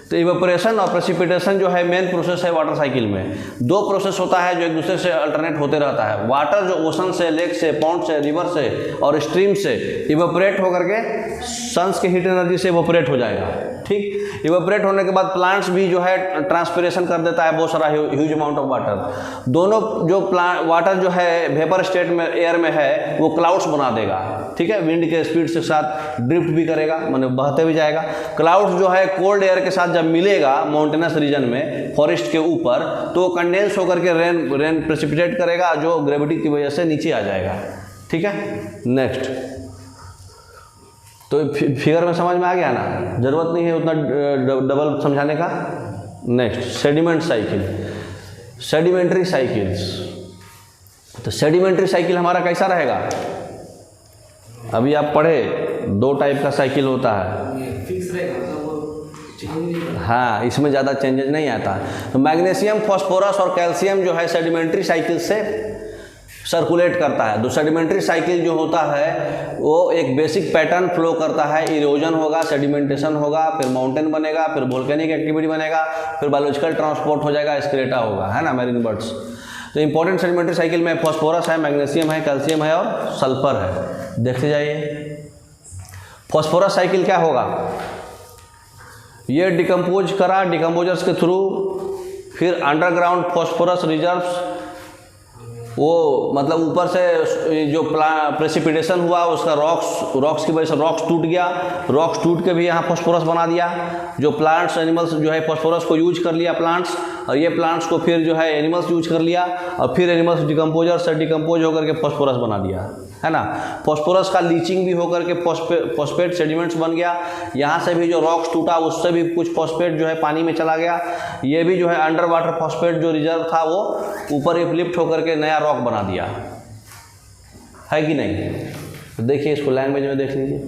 तो इवेपोरेशन और प्रेसिपिटेशन जो है मेन प्रोसेस है वाटर साइकिल में। दो प्रोसेस होता है जो एक दूसरे से अल्टरनेट होते रहता है। वाटर जो ओशन से, लेक से, पॉन्ड से, रिवर से और स्ट्रीम से इवेपोरेट होकर के सन्स के हीट एनर्जी से इवेपोरेट हो जाएगा, ठीक। इवेपोरेट होने के बाद प्लांट्स भी जो है ट्रांसपिरेशन कर देता है बहुत सारा ह्यूज अमाउंट ऑफ वाटर। दोनों जो वाटर जो है वेपर स्टेट में, एयर में है, वो क्लाउड्स बना देगा, ठीक है। विंड के स्पीड के साथ ड्रिफ्ट भी करेगा, माने बहते भी जाएगा। क्लाउड्स जो है कोल्ड एयर के साथ जब मिलेगा माउंटेनस रीजन में, फॉरेस्ट के ऊपर, तो कंडेंस होकर के रेन प्रेसिपिटेट करेगा, जो ग्रेविटी की वजह से नीचे आ जाएगा, ठीक है। नेक्स्ट, तो फिगर में समझ में आ गया ना, जरूरत नहीं है उतना डबल समझाने का। Next, sediment cycle, sedimentary cycles. तो सेडिमेंट्री साइकिल हमारा कैसा रहेगा, अभी आप पढ़े, दो टाइप का साइकिल होता है, फिक्स रहेगा, हाँ, इसमें ज़्यादा चेंजेस नहीं आता। तो मैग्नीशियम, फॉस्फोरस और कैल्शियम जो है सेडिमेंट्री साइकिल से सर्कुलेट करता है। तो सेडिमेंट्री साइकिल जो होता है वो एक बेसिक पैटर्न फ्लो करता है, इरोजन होगा, सेडिमेंटेशन होगा, फिर माउंटेन बनेगा, फिर वोल्केनिक एक्टिविटी बनेगा, फिर बायोलॉजिकल ट्रांसपोर्ट हो जाएगा, स्क्रेटा होगा, है ना, मैरीन बर्ड्स। तो इंपॉर्टेंट सेडिमेंट्री साइकिल में फॉस्फोरस है, मैग्नीशियम है, कैल्शियम है और सल्फर है। देखते जाइए, फॉस्फोरस साइकिल क्या होगा, ये डिकम्पोज करा, डिकम्पोजर्स के थ्रू, फिर अंडरग्राउंड फॉस्फोरस रिजर्व्स, वो मतलब ऊपर से जो प्रेसिपिटेशन हुआ उसका रॉक्स की वजह से रॉक्स टूट गया, रॉक्स टूट के भी यहाँ फॉस्फोरस बना दिया। जो प्लांट्स, एनिमल्स जो है फॉस्फोरस को यूज कर लिया प्लांट्स, और ये प्लांट्स को फिर जो है एनिमल्स यूज कर लिया, और फिर एनिमल्स डिकम्पोजर से डिकम्पोज होकर के फॉस्फोरस बना दिया, है ना। फॉस्फोरस का लीचिंग भी होकर के फॉस्फेट सेडिमेंट्स बन गया। यहाँ से भी जो रॉक्स टूटा उससे भी कुछ फॉस्फेट जो है पानी में चला गया। ये भी जो है अंडर वाटर फॉस्फेट जो रिजर्व था वो ऊपर लिफ्ट होकर के नया रॉक बना दिया, है कि नहीं। तो देखिए इसको लैंग्वेज में देख लीजिए,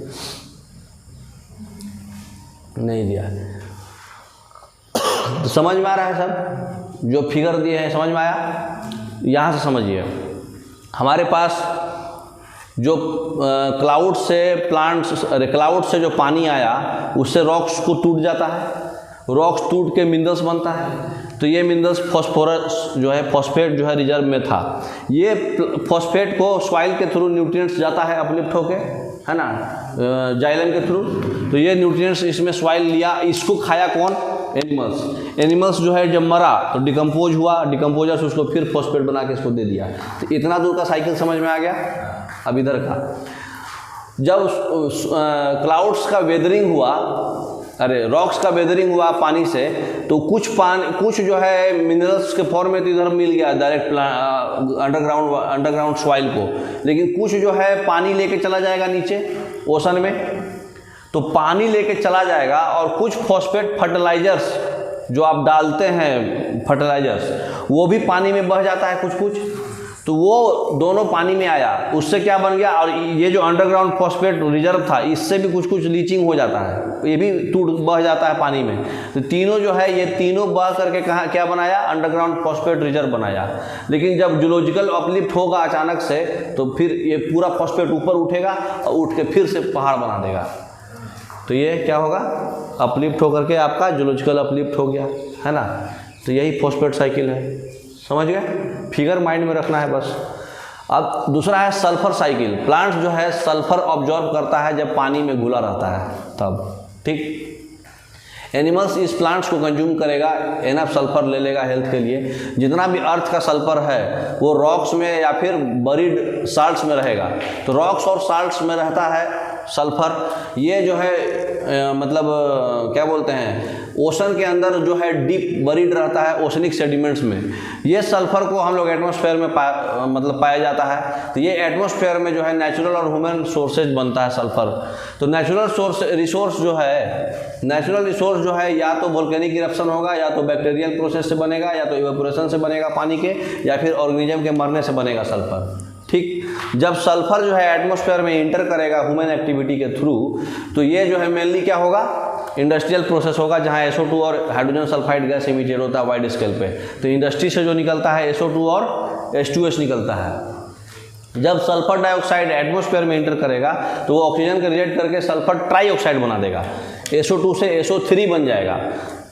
नहीं दिया है। तो समझ में आ रहा है सब, जो फिगर दिए हैं समझ में आया? यहाँ से समझिए, हमारे पास जो क्लाउड से जो पानी आया उससे रॉक्स को टूट जाता है, रॉक्स टूट के मिनरल्स बनता है। तो ये मिनरल्स फॉस्फेट जो है रिजर्व में था। ये फॉस्फेट को सॉइल के थ्रू न्यूट्रिएंट्स जाता है अपलिफ्ट होके, है ना, जाइलम के थ्रू। तो ये न्यूट्रिएंट्स इसमें सॉइल लिया, इसको खाया कौन? एनिमल्स जो है जब मरा तो डिकम्पोज हुआ, डिकम्पोजर से उसको फिर फॉस्फेट बना के इसको दे दिया। तो इतना दूर का साइकिल समझ में आ गया। अब इधर का, जब क्लाउड्स का वेदरिंग हुआ, रॉक्स का वेदरिंग हुआ पानी से, तो कुछ जो है मिनरल्स के फॉर्म में तो इधर मिल गया डायरेक्ट अंडरग्राउंड सॉइल को, लेकिन कुछ जो है पानी लेके चला जाएगा नीचे ओशन में। तो पानी लेके चला जाएगा और कुछ फॉस्फेट फर्टिलाइजर्स जो आप डालते हैं फर्टिलाइजर्स, वो भी पानी में बह जाता है कुछ। तो वो दोनों पानी में आया, उससे क्या बन गया, और ये जो अंडरग्राउंड फॉस्फेट रिजर्व था इससे भी कुछ लीचिंग हो जाता है, ये भी बह जाता है पानी में। तो तीनों जो है, ये तीनों बह करके कहाँ क्या बनाया? अंडरग्राउंड फॉस्फेट रिजर्व बनाया। लेकिन जब जियोलॉजिकल अपलिफ्ट होगा अचानक से, तो फिर ये पूरा फॉस्फेट ऊपर उठेगा और उठ के फिर से पहाड़ बना देगा। तो ये क्या होगा? अपलिफ्ट होकर के आपका जियोलॉजिकल अपलिफ्ट हो गया, है ना। तो यही फॉस्फेट साइकिल है, समझ गए? फिगर माइंड में रखना है बस। अब दूसरा है सल्फर साइकिल। प्लांट्स जो है सल्फर ऑब्जॉर्ब करता है जब पानी में घुला रहता है तब, ठीक। एनिमल्स इस प्लांट्स को कंज्यूम करेगा, एनफ सल्फर ले लेगा हेल्थ के लिए। जितना भी अर्थ का सल्फर है वो रॉक्स में या फिर बरीड साल्ट्स में रहेगा। तो रॉक्स और साल्ट्स में रहता है सल्फर। ये जो है क्या बोलते हैं, ओशन के अंदर जो है डीप बरीड रहता है ओशनिक सेडिमेंट्स में। ये सल्फर को हम लोग एटमॉस्फेयर में पाया जाता है। तो ये एटमॉस्फेयर में जो है नेचुरल और ह्यूमन सोर्सेज बनता है सल्फर। तो नेचुरल रिसोर्स जो है या तो वोल्केनिक इरप्शन होगा, या तो बैक्टीरियल प्रोसेस से बनेगा, या तो इवेपोरेशन से बनेगा पानी के, या फिर ऑर्गेनिज्म के मरने से बनेगा सल्फर, ठीक। जब सल्फर जो है एटमॉस्फेयर में इंटर करेगा ह्यूमन एक्टिविटी के थ्रू, तो ये जो है मेनली क्या होगा? इंडस्ट्रियल प्रोसेस होगा, जहाँ SO2 और हाइड्रोजन सल्फाइड गैस इमिटेड होता है वाइड स्केल पे। तो इंडस्ट्री से जो निकलता है SO2 और H2S निकलता है। जब सल्फर डाइऑक्साइड एटमॉस्फेयर में इंटर करेगा तो वो ऑक्सीजन का रिएक्ट करके सल्फर ट्राइऑक्साइड बना देगा, SO2 से SO3 बन जाएगा,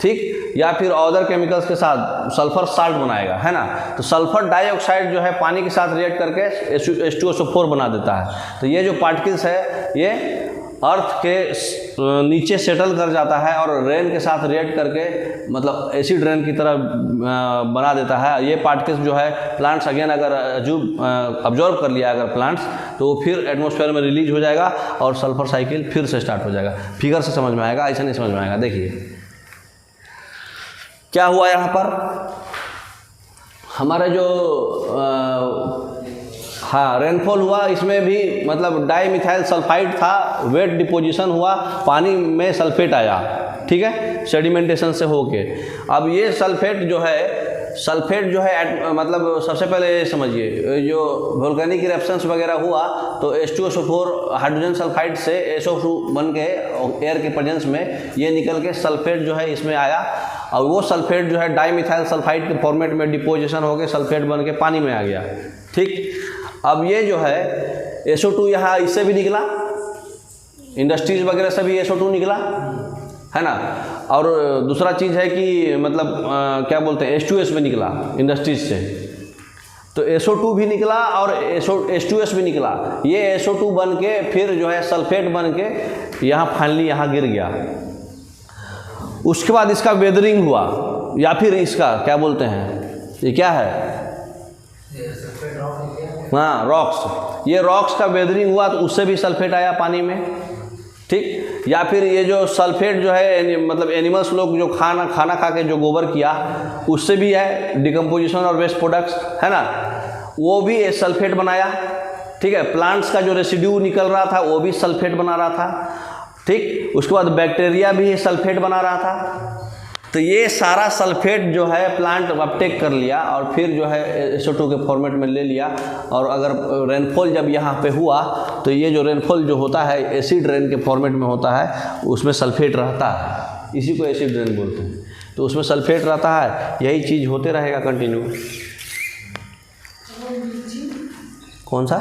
ठीक। या फिर अदर केमिकल्स के साथ सल्फर साल्ट बनाएगा, है ना। तो सल्फर डाइऑक्साइड जो है पानी के साथ रिएक्ट करके H2SO4 बना देता है। तो ये जो पार्टिकल्स है ये अर्थ के नीचे सेटल कर जाता है और रेन के साथ रिएक्ट करके एसिड रेन की तरह बना देता है। ये पार्टिकल्स जो है प्लांट्स अगेन अगर अब्जॉर्ब कर लिया अगर प्लांट्स, तो फिर एटमॉस्फेयर में रिलीज हो जाएगा और सल्फर साइकिल फिर से स्टार्ट हो जाएगा। फिगर से समझ में आएगा, ऐसा नहीं समझ में आएगा। देखिए क्या हुआ यहाँ पर, हमारा जो रेनफॉल हुआ, इसमें भी डाइमिथाइल सल्फाइड था, वेट डिपोजिशन हुआ, पानी में सल्फेट आया, ठीक है, सेडिमेंटेशन से होके। अब ये सल्फेट जो है सबसे पहले ये समझिए, जो वोल्केनिक इरप्शंस वगैरह हुआ तो H2SO4 हाइड्रोजन सल्फाइड से SO2 बन के एयर के प्रेजेंस में ये निकल के सल्फेट जो है इसमें आया, और वो सल्फेट जो है डाइमिथाइल सल्फाइड के फॉर्मेट में डिपोजिशन होकर सल्फेट बन के पानी में आ गया, ठीक। अब ये जो है SO2 यहाँ इससे भी निकला, इंडस्ट्रीज वगैरह से भी SO2 निकला, है ना। और दूसरा चीज़ है कि क्या बोलते हैं, H2S भी निकला इंडस्ट्रीज से। तो SO2 भी निकला और H2S भी निकला। ये SO2 बन के फिर जो है सल्फेट बन के यहाँ फाइनली यहाँ गिर गया। उसके बाद इसका वेदरिंग हुआ, या फिर इसका क्या बोलते हैं, ये क्या है, हाँ रॉक्स। ये रॉक्स का वेदरिंग हुआ तो उससे भी सल्फेट आया पानी में, ठीक। या फिर ये जो सल्फेट जो है एनिमल्स लोग जो खाना खा के जो गोबर किया उससे भी है डिकम्पोजिशन और वेस्ट प्रोडक्ट्स, है ना, वो भी सल्फेट बनाया, ठीक है। प्लांट्स का जो रेसिड्यू निकल रहा था वो भी सल्फेट बना रहा था, ठीक। उसके बाद बैक्टीरिया भी सल्फेट बना रहा था। तो ये सारा सल्फेट जो है प्लांट अपटेक कर लिया और फिर जो है SO2 के फॉर्मेट में ले लिया। और अगर रेनफॉल जब यहाँ पे हुआ तो ये जो रेनफॉल जो होता है एसिड रेन के फॉर्मेट में होता है, उसमें सल्फेट रहता है, इसी को एसिड रेन बोलते हैं। तो उसमें सल्फेट रहता है, यही चीज़ होते रहेगा कंटिन्यू। कौन सा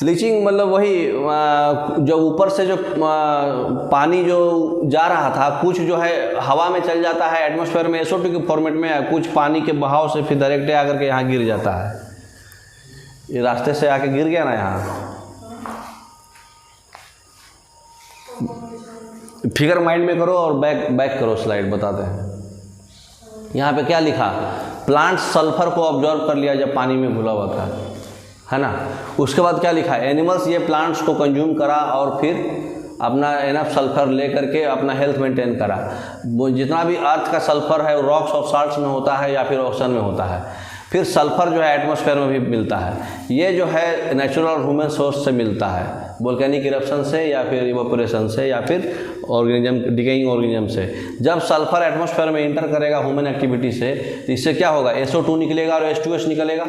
लीचिंग? मतलब वही जो ऊपर से जो पानी जो जा रहा था, कुछ जो है हवा में चल जाता है एटमॉस्फेयर में SO2 के फॉर्मेट में, कुछ पानी के बहाव से फिर डायरेक्ट आकर के यहाँ गिर जाता है। ये रास्ते से आके गिर गया ना यहाँ। फिगर माइंड में करो और बैक करो, स्लाइड बताते हैं। यहाँ पे क्या लिखा? प्लांट सल्फर को ऑब्जॉर्व कर लिया जब पानी में घुला हुआ था, है ना। उसके बाद क्या लिखा? एनिमल्स ये प्लांट्स को कंज्यूम करा और फिर अपना एनफ सल्फर ले करके अपना हेल्थ मेंटेन करा। वो जितना भी अर्थ का सल्फर है वो रॉक्स और साल्ट्स में होता है या फिर ओशन में होता है। फिर सल्फर जो है एटमॉस्फेयर में भी मिलता है। ये जो है नेचुरल और ह्यूमन सोर्स से मिलता है, वोल्केनिक इरप्शन से या फिर इवापोरेशन से या फिर ऑर्गेनिज्म, डिकेइंग ऑर्गेनिज्म से। जब सल्फर एटमॉस्फेयर में इंटर करेगा ह्यूमन एक्टिविटी से, तो इससे क्या होगा? SO2 निकलेगा और H2S निकलेगा,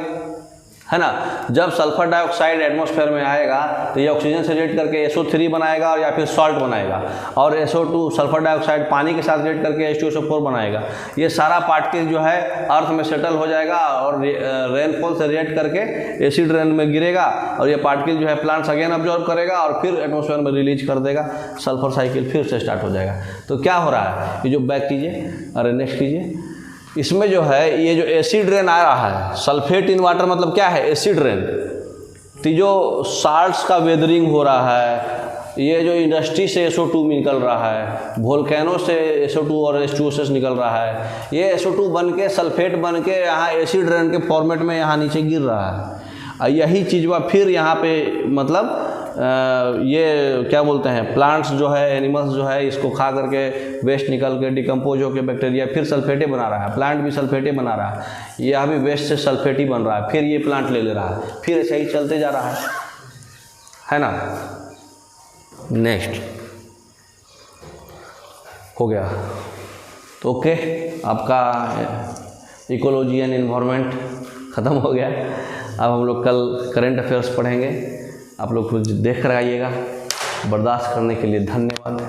है ना। जब सल्फर डाइऑक्साइड एटमॉस्फेयर में आएगा तो ये ऑक्सीजन से रिएक्ट करके SO3 बनाएगा और या फिर सॉल्ट बनाएगा, और SO2 सल्फर डाइऑक्साइड पानी के साथ रिएक्ट करके H2SO4 बनाएगा। ये सारा पार्टिकल जो है अर्थ में सेटल हो जाएगा और रेनफॉल से रिएक्ट करके एसिड रेन में गिरेगा, और ये पार्टिकल जो है प्लांट्स अगेन ऑब्जॉर्व करेगा और फिर एटमॉस्फेयर में रिलीज कर देगा। सल्फर साइकिल फिर से स्टार्ट हो जाएगा। तो क्या हो रहा है? ये जो बैक कीजिए, अरे नेक्स्ट कीजिए। इसमें जो है ये जो एसिड रेन आ रहा है, सल्फेट इन वाटर मतलब क्या है? Acid rain. तो जो साल्ट्स का वेदरिंग हो रहा है, ये जो इंडस्ट्री से SO2 निकल रहा है, वोल्केनो से SO2 और H2S निकल रहा है, ये SO2 बन के सल्फेट बन के यहाँ एसिड रेन के फॉर्मेट में यहाँ नीचे गिर रहा है। यही चीज़ फिर यहाँ पे मतलब ये क्या बोलते हैं, प्लांट्स जो है, एनिमल्स जो है, इसको खा करके वेस्ट निकल के डिकम्पोज होकर बैक्टीरिया फिर सल्फेटे बना रहा है। प्लांट भी सल्फेटे बना रहा है, ये अभी वेस्ट से सल्फेट ही बन रहा है, फिर ये प्लांट ले रहा है, फिर ऐसे ही चलते जा रहा है ना। नेक्स्ट हो गया तो ओके, आपका इकोलॉजी एंड एनवायरनमेंट ख़त्म हो गया। अब हम लोग कल करंट अफेयर्स पढ़ेंगे। आप लोग कुछ देख कर आइएगा। बर्दाश्त करने के लिए धन्यवाद।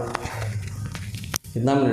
कितना मिनट